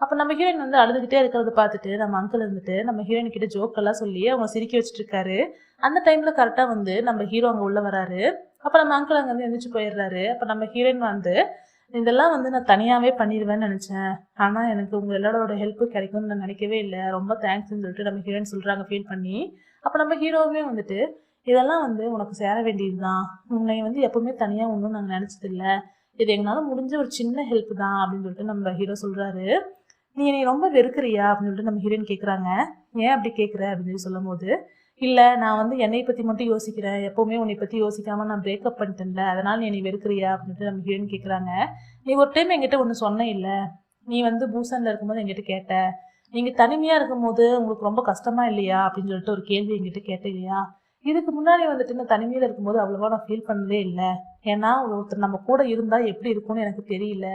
அப்போ நம்ம ஹீரோயின் அழுதுகிட்டே இருக்கிறத பார்த்துட்டு நம்ம அங்கிள் நம்ம ஹீரோயின் கிட்ட ஜோக்கெல்லாம் சொல்லி அவங்க சிரிக்க வச்சுட்டு இருக்காரு. அந்த டைமில் கரெக்டாக நம்ம ஹீரோ அங்கே உள்ளே வராரு. அப்போ நம்ம அங்கிள் அங்கேருந்து எழுந்திரிச்சு போயிடுறாரு. அப்போ நம்ம ஹீரோயின் இதெல்லாம் நான் தனியாகவே பண்ணிடுவேன்னு நினச்சேன், ஆனால் எனக்கு உங்கள் எல்லாரோட ஹெல்ப்பு கிடைக்கும்னு நான் நினைக்கவே இல்லை, ரொம்ப தேங்க்ஸ்ன்னு சொல்லிட்டு நம்ம ஹீரோயின் சொல்கிறாங்க ஃபீல் பண்ணி. அப்போ நம்ம ஹீரோவுமே இதெல்லாம் உனக்கு சேர வேண்டியது தான், உன்னை எப்பவுமே தனியாக ஒன்றும் நாங்கள் நினச்சதில்லை, இது எங்களால் முடிஞ்ச ஒரு சின்ன ஹெல்ப் தான் அப்படின்னு சொல்லிட்டு நம்ம ஹீரோ சொல்கிறாரு. நீ என்னை ரொம்ப வெறுக்கிறியா அப்படின்னு சொல்லிட்டு நம்ம ஹீரோயின் கேட்குறாங்க. ஏன் அப்படி கேட்குற அப்படின்னு சொல்லி சொல்லும் போது, இல்லை நான் என்னை பற்றி மட்டும் யோசிக்கிறேன், எப்போவுமே உன்னை பற்றி யோசிக்காமல் நான் பிரேக்கப் பண்ணிட்டேன்ல, அதனால் நீ என்னை வெறுக்கிறியா அப்படின்ட்டு நம்ம ஹீரோயின் கேட்குறாங்க. நீ ஒரு டைம் என்கிட்ட ஒன்று சொன்ன இல்லை, நீ பூசானில் இருக்கும்போது என்கிட்ட கேட்ட, நீங்கள் தனிமையாக இருக்கும்போது உங்களுக்கு ரொம்ப கஷ்டமாக இல்லையா அப்படின்னு சொல்லிட்டு ஒரு கேள்வி என்கிட்ட கேட்டேன் இல்லையா. இதுக்கு முன்னாடி நான் தனிமையில் இருக்கும்போது அவ்வளோவா நான் ஃபீல் பண்ணதே இல்லை, ஏன்னா ஒருத்தர் நம்ம கூட இருந்தால் எப்படி இருக்கும்னு எனக்கு தெரியல,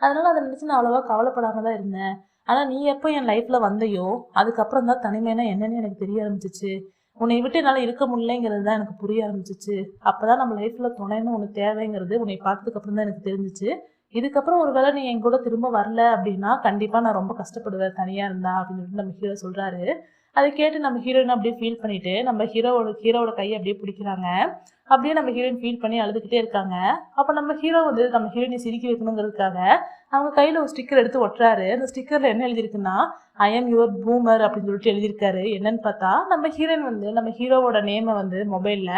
அதனால் அதை நினச்சி நான் அவ்வளோவா கவலைப்படாமல் தான் இருந்தேன். ஆனால் நீ எப்போ என் லைஃப்பில் வந்தையோ அதுக்கப்புறம் தான் தனிமைனா என்னன்னு எனக்கு தெரிய ஆரம்பிச்சிச்சு, உன்னை விட்டு என்னால் இருக்க முடியலைங்கிறது தான் எனக்கு புரிய ஆரம்பிச்சிச்சு. அப்போ தான் நம்ம லைஃப்பில் துணைன்னு ஒன்று தேவைங்கிறது உன்னை பார்த்ததுக்கப்புறம் தான் எனக்கு தெரிஞ்சிச்சு. இதுக்கப்புறம் ஒரு வேளை நீ என் கூட திரும்ப வரல அப்படின்னா கண்டிப்பாக நான் ரொம்ப கஷ்டப்படுவேன் தனியாக இருந்தா அப்படின்னு சொல்லிட்டு நம்ம ஹீரோ சொல்கிறாரு. அதை கேட்டு நம்ம ஹீரோயின் அப்படியே ஃபீல் பண்ணிட்டு நம்ம ஹீரோவோட கையை அப்படியே பிடிக்கிறாங்க. அப்படியே நம்ம ஹீரோயின் ஃபீல் பண்ணி அழுதுகிட்டே இருக்காங்க. அப்போ நம்ம ஹீரோ நம்ம ஹீரோயினை சிரிக்க வைக்கணுங்கிறதுக்காக அவங்க கையில் ஒரு ஸ்டிக்கர் எடுத்து ஒட்டுறாரு. அந்த ஸ்டிக்கரில் என்ன எழுதியிருக்குன்னா, ஐ எம் யுவர் பூமர் அப்படின்னு சொல்லிட்டு எழுதியிருக்காரு. என்னன்னு பார்த்தா நம்ம ஹீரோயின் நம்ம ஹீரோவோட நேமை மொபைலில்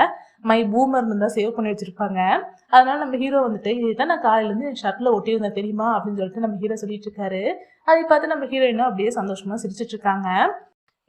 மை பூமர்னு தான் சேவ் பண்ணி வச்சுருப்பாங்க. அதனால நம்ம ஹீரோ இதுதான் நான் காலையிலேருந்து என் ஷர்ட்டில் ஒட்டியிருந்தேன் தெரியுமா அப்படின்னு சொல்லிட்டு நம்ம ஹீரோ சொல்லிட்டு இருக்காரு. அதை பார்த்து நம்ம ஹீரோயினும் அப்படியே சந்தோஷமாக சிரிச்சிட்டு இருக்காங்க.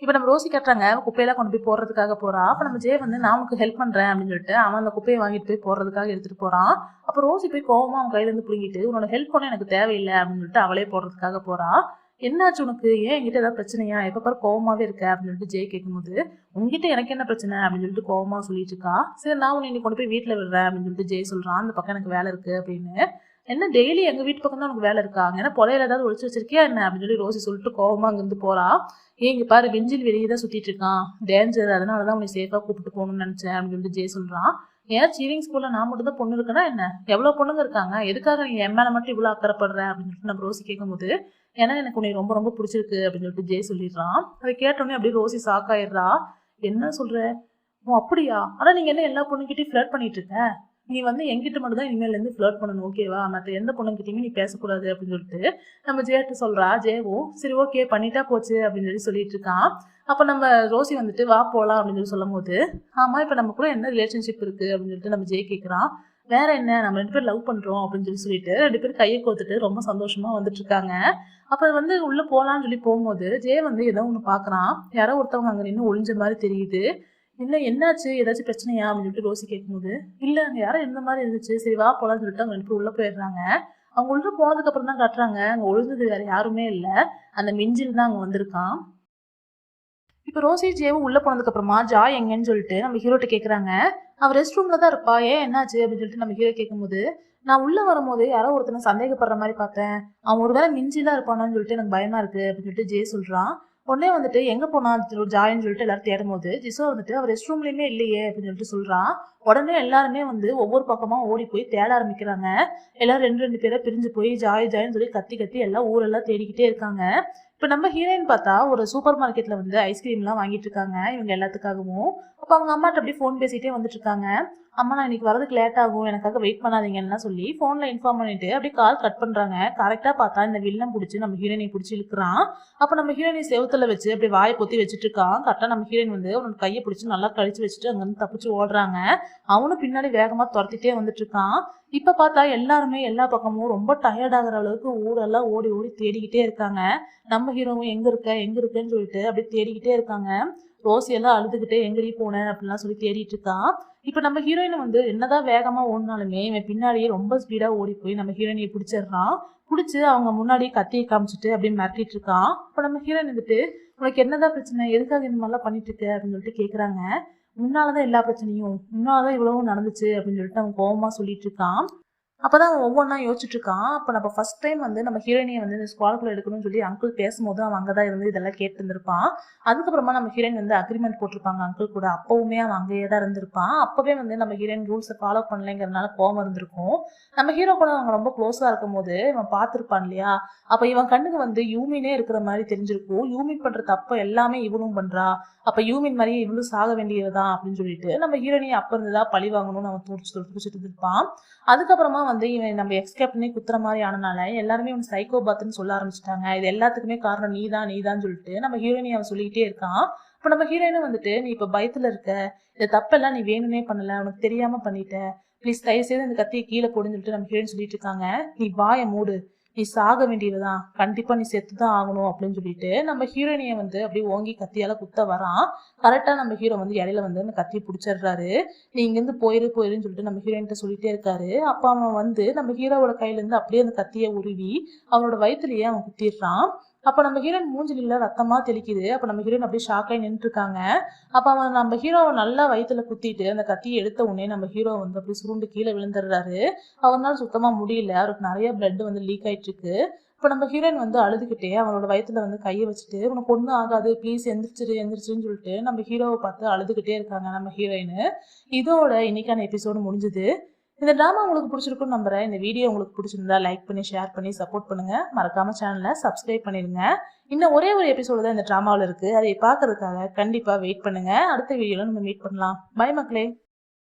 இப்போ நம்ம ரோசி கட்டுறாங்க, குப்பையெல்லாம் கொண்டு போய் போடுறதுக்காக போகிறான். அப்போ நம்ம ஜே நான் உனக்கு ஹெல்ப் பண்ணுறேன் அப்படின்னு சொல்லிட்டு அவன் அந்த குப்பையை வாங்கிட்டு போய் போடுறதுக்காக எடுத்துகிட்டு போகிறான். அப்போ ரோசி போய் கோவமாக அவன் கையிலேருந்து பிடிங்கிட்டு உன்னோட ஹெல்ப் பண்ண எனக்கு தேவையில்லை அப்படின்னு சொல்லிட்டு அவளே போடுறதுக்காக போகிறான். என்னாச்சு உனக்கு, ஏன் என்கிட்ட ஏதாவது பிரச்சனையா, எப்போ பாரு கோவமாகவே இருக்க அப்படின்னு சொல்லிட்டு ஜெய் கேட்கும்போது, உங்ககிட்ட எனக்கு என்ன பிரச்சனை அப்படின்னு சொல்லிட்டு கோவமாக சொல்லிட்டு இருக்கா. சரி நான் உன்னை கொண்டு போய் வீட்டில் விடுறேன் அப்படின்னு சொல்லிட்டு ஜெய் சொல்கிறான், அந்த பக்கம் எனக்கு வேலை இருக்குது அப்படின்னு. என்ன டெய்லி எங்கள் வீட்டு பக்கம் தான் உனக்கு வேலை இருக்கா, ஏன்னா புதையில ஏதாவது ஒழிச்சு வச்சிருக்கியா என்ன அப்படின்னு சொல்லி ரோசி சொல்லிட்டு கோவமாக அங்கேருந்து போகிறா. இங்கே பாரு வெஞ்சில் வெளியே தான் சுற்றிட்டு இருக்கான், டேஞ்சர், அதனால தான் உன்னை சேஃபாக கூப்பிட்டு போகணும்னு நினச்சேன் அப்படின்னு சொல்லிட்டு ஜெய் சொல்கிறான். ஏன் சீவிங் ஸ்கூலில் நான் மட்டும் தான் பொண்ணு இருக்குன்னா என்ன, எவ்வளோ பொண்ணுங்க இருக்காங்க, எதுக்காக நீ என் மேலே மட்டும் இவ்வளோ அக்கறைப்படுற அப்படின்னு சொல்லிட்டு நம்ம ரோசி கேட்கும்போது, ஏன்னா எனக்கு உன்னை ரொம்ப ரொம்ப பிடிச்சிருக்கு அப்படின்னு சொல்லிட்டு ஜெய் சொல்லிடுறான். அதை கேட்டோடனே அப்படியே ரோசி ஷாக் ஆயிடுறா. என்ன சொல்கிற, ஓ அப்படியா, ஆனால் நீங்கள் என்ன எல்லா பொண்ணுக்கிட்டையும் ஃப்ளர்ட் பண்ணிட்டு இருக்க, நீ எங்கிட்ட மட்டும் தான் இனிமேலேருந்து ஃப்ளர்ட் பண்ணணும் ஓகேவா, மற்ற எந்த பொண்ணுங்கிட்டையுமே நீ பேசக்கூடாது அப்படின்னு சொல்லிட்டு நம்ம ஜெயிட்ட சொல்கிறா. ஜெயவும் சரி ஓகே பண்ணிட்டா போச்சு அப்படின்னு சொல்லி சொல்லிட்டு இருக்கான். அப்போ நம்ம ரோசி வா போகலாம் அப்படின்னு சொல்லி சொல்லும் போது, ஆமாம் இப்போ நம்ம கூட என்ன ரிலேஷன்ஷிப் இருக்குது அப்படின்னு சொல்லிட்டு நம்ம ஜெய் கேட்குறான். வேற என்ன, நம்ம 2 பேர் லவ் பண்ணுறோம் அப்படின்னு சொல்லிட்டு 2 பேரும் கையை கோத்துட்டு ரொம்ப சந்தோஷமாக வந்துட்டு இருக்காங்க. அப்போ உள்ளே போகலான்னு சொல்லி போகும்போது ஜெய் ஏதோ ஒன்று பார்க்குறான், யாரோ ஒருத்தவங்க அங்கே நின்று ஒளிஞ்ச மாதிரி தெரியுது. இல்லை என்னாச்சு, ஏதாச்சும் பிரச்சனையா அப்படின்னு சொல்லிட்டு ரோசி கேட்கும்போது, இல்லை அங்கே யாரும் எந்த மாதிரி இருந்துச்சு, சரி வா போகலான்னு சொல்லிட்டு அவங்க 2 பேர் உள்ளே போயிடுறாங்க. அவங்க உள்ளே போனதுக்கு அப்புறம் தான் காட்டுறாங்க அங்கே ஒளிஞ்சது வேற யாருமே இல்லை, அந்த மிஞ்சில் தான் அங்கே வந்திருக்கான். இப்போ ரோசி ஜேவும் உள்ளே போனதுக்கு அப்புறமா ஜாய் எங்கன்னு சொல்லிட்டு நம்ம ஹீரோட்ட கேட்குறாங்க. அவள் ரெஸ்ட் ரூமில் தான் இருப்பா, ஏன் என்னாச்சு அப்படின்னு சொல்லிட்டு நம்ம ஹீரோ கேட்கும்போது, நான் உள்ளே வரும்போது யாரோ ஒருத்தனை சந்தேகப்படுற மாதிரி பார்த்தேன், அவன் ஒரு வேளை மிஞ்சிலாம் இருப்பானான்னு சொல்லிட்டு எனக்கு பயமா இருக்கு அப்படின்னு சொல்லிட்டு ஜே சொல்கிறான். உடனே எங்கே போனா ஜாயின்னு சொல்லிட்டு எல்லாரும் தேடும் போது ஜிசோ அவர் ரெஸ்ட் ரூம்லேயுமே இல்லையே அப்படின்னு சொல்லிட்டு சொல்கிறான். உடனே எல்லாருமே ஒவ்வொரு பக்கமாக ஓடி போய் தேட ஆரம்பிக்கிறாங்க. எல்லாரும் 2 பேரை பிரிஞ்சு போய் ஜாய் ஜாயின்னு சொல்லி கத்தி கத்தி எல்லாம் ஊரெல்லாம் தேடிக்கிட்டே இருக்காங்க. இப்போ நம்ம ஹீரோயின் பார்த்தா ஒரு சூப்பர் மார்க்கெட்டில் ஐஸ்கிரீம்லாம் வாங்கிட்டு இருக்காங்க இவங்க எல்லாத்துக்காகவும். அப்போ அவங்க அம்மாட்ட அப்படியே ஃபோன் பேசிகிட்டே வந்துட்டு இருக்காங்க. அம்மா நான் இன்னைக்கு வரதுக்கு லேட் ஆகும், எனக்காக வெயிட் பண்ணாதீங்கன்னா சொல்லி ஃபோனில் இன்ஃபார்ம் பண்ணிட்டு அப்படியே கால் கட் பண்ணுறாங்க. கரெக்டாக பார்த்தா இந்த வில்லன் பிடிச்சி நம்ம ஹீரோயினை பிடிச்சி இழுக்கிறான். அப்போ நம்ம ஹீரோயினை செவுத்துல வச்சு அப்படியே வாயை பொத்தி வச்சுட்டு இருக்கான். கரெக்டாக நம்ம ஹீரோயின் அவனோட கையை பிடிச்சி நல்லா கழிச்சு வச்சுட்டு அங்கேருந்து தப்பிச்சு ஓடுறாங்க. அவனும் பின்னாடி வேகமா துரத்திட்டே வந்துட்டு இருக்கான். இப்ப பார்த்தா எல்லாருமே எல்லா பக்கமும் ரொம்ப டயர்ட் ஆகுற அளவுக்கு ஊரெல்லாம் ஓடி ஓடி தேடிக்கிட்டே இருக்காங்க. நம்ம ஹீரோவும் எங்க இருக்கன்னு சொல்லிட்டு அப்படியே தேடிக்கிட்டே இருக்காங்க. ரோசி எல்லாம் அழுதுகிட்டே எங்கடி போனேன் அப்படின்லாம் சொல்லி தேடிட்டு இருக்கா. இப்ப நம்ம ஹீரோயின் வந்து என்னதான் வேகமா ஓடினாலுமே இவன் பின்னாடியே ரொம்ப ஸ்பீடா ஓடி போய் நம்ம ஹீரோயினை பிடிச்சிடுறான். பிடிச்சி அவங்க முன்னாடி கத்தியை காமிச்சிட்டு அப்படியே மிரட்டிட்டு இருக்கான். இப்ப நம்ம ஹீரோயின் வந்துட்டு உனக்கு என்னதான் பிரச்சனை, எதுக்காக இந்த மாதிரிலாம் பண்ணிட்டு இருக்க அப்படின்னு சொல்லிட்டு கேக்குறாங்க. முன்னாலதான் எல்லா பிரச்சனையும், முன்னாலதான் இவ்வளவும் நடந்துச்சு அப்படின்னு சொல்லிட்டு அவன் கோவமா சொல்லிட்டு இருக்கான். அப்பதான் அவன் ஒவ்வொன்றா யோசிச்சுட்டு இருக்கான். அப்போ நம்ம ஃபர்ஸ்ட் டைம் வந்து நம்ம ஹீரோயினியை வந்து இந்த ஸ்குவாடுக்குள்ள எடுக்கணும்னு சொல்லி அங்கிள் பேசும்போது அவன் அங்கதான் இருந்து இதெல்லாம் கேட்டு இருந்திருப்பான். அதுக்கப்புறமா நம்ம ஹீரோயின் வந்து அக்ரிமெண்ட் போட்டிருப்பாங்க அங்கிள் கூட. அப்பவுமே அவன் அங்கேயே தான் இருந்திருப்பான். அப்பவே வந்து நம்ம ஹீரோயின் ரூல்ஸை ஃபாலோ பண்ணலைங்கிறதுனால கோவம் இருந்திருக்கும். நம்ம ஹீரோ கூட அவங்க ரொம்ப க்ளோஸா இருக்கும் போது இவன் பார்த்திருப்பான் இல்லையா. அப்ப இவன் கண்ணுக்கு வந்து யூமினே இருக்கிற மாதிரி தெரிஞ்சிருக்கும். யூமின் பண்ற தப்ப எல்லாமே இவனும் பண்றா, அப்ப யூமின் மாதிரியே இவளும் சாக வேண்டியதுதான் அப்படின்னு சொல்லிட்டு நம்ம ஹீரோயினியை அப்ப இருந்துதான் பழி வாங்கணும்னு அவன் துடிச்சிட்டு இருந்திருப்பான். அதுக்கப்புறமா வந்து இவன் நம்ம எக்ஸ்கேப்டனே குத்துற மாதிரி ஆனனால எல்லாருமே இவன் சைக்கோபாத்ன்னு சொல்ல ஆரம்பிச்சிட்டாங்க. இது எல்லாத்துக்குமே காரணம் நீதான் சொல்லிட்டு நம்ம ஹீரோயினி அவன் சொல்லிக்கிட்டே இருக்கான். இப்ப நம்ம ஹீரோயினும் வந்துட்டு நீ இப்ப பயத்துல இருக்க, இந்த தப்பெல்லாம் நீ வேணும்னே பண்ணல, உனக்கு தெரியாம பண்ணிட்ட, ப்ளீஸ் தயவு செய்து இந்த கத்தியை கீழே போடுன்னு சொல்லிட்டு நம்ம ஹீரோயின் சொல்லிட்டு இருக்காங்க. நீ வாயை மூடு, நீ சாக வேண்டியதுதான், கண்டிப்பா நீ செத்துதான் ஆகணும் அப்படின்னு சொல்லிட்டு நம்ம ஹீரோயினியை வந்து அப்படியே ஓங்கி கத்தியால குத்த வரான். கரெக்டா நம்ம ஹீரோ வந்து இடையில வந்து அந்த கத்தியை பிடிச்சிடுறாரு. நீ இங்கிருந்து போயிருன்னு சொல்லிட்டு நம்ம ஹீரோயின்ட்ட சொல்லிட்டே இருக்காரு. அப்ப அவன் வந்து நம்ம ஹீரோவோட கையில இருந்து அப்படியே அந்த கத்தியை உருவி அவனோட வயிற்றுலயே அவன் குத்திடுறான். அப்ப நம்ம ஹீரோயின் மூஞ்சில ரத்தமா தெளிக்குது. அப்ப நம்ம ஹீரோயின் அப்படியே ஷாக்காய் நின்று இருக்காங்க. அப்ப அவன் நம்ம ஹீரோவை நல்லா வயிற்றுல குத்திட்டு அந்த கத்தியை எடுத்த உடனே நம்ம ஹீரோ வந்து அப்படியே சுருண்டு கீழே விழுந்துடுறாரு. அவனால சுத்தமா முடியல, அவருக்கு நிறைய பிளட் வந்து லீக் ஆயிட்டு இருக்கு. இப்ப நம்ம ஹீரோயின் வந்து அழுதுகிட்டே அவனோட வயிற்றுல வந்து கையை வச்சுட்டு உனக்கு ஒன்றும் ஆகாது, ப்ளீஸ் எந்திரிச்சுன்னு சொல்லிட்டு நம்ம ஹீரோவை பார்த்து அழுதுகிட்டே இருக்காங்க நம்ம ஹீரோயின். இதோட இன்னைக்கான எபிசோடு முடிஞ்சுது. இந்த டிராமா உங்களுக்கு பிடிச்சிருக்குன்னு நம்புறேன். இந்த வீடியோ உங்களுக்கு பிடிச்சிருந்தா லைக் பண்ணி ஷேர் பண்ணி சப்போர்ட் பண்ணுங்க. மறக்காம சேனலை சப்ஸ்கிரைப் பண்ணிருங்க. இன்னும் ஒரே ஒரு எபிசோடு தான் இந்த டிராமாவில் இருக்கு. அதை பார்க்கறதுக்காக கண்டிப்பா வெயிட் பண்ணுங்க. அடுத்த வீடியோல நம்ம மீட் பண்ணலாம். பை மக்களே.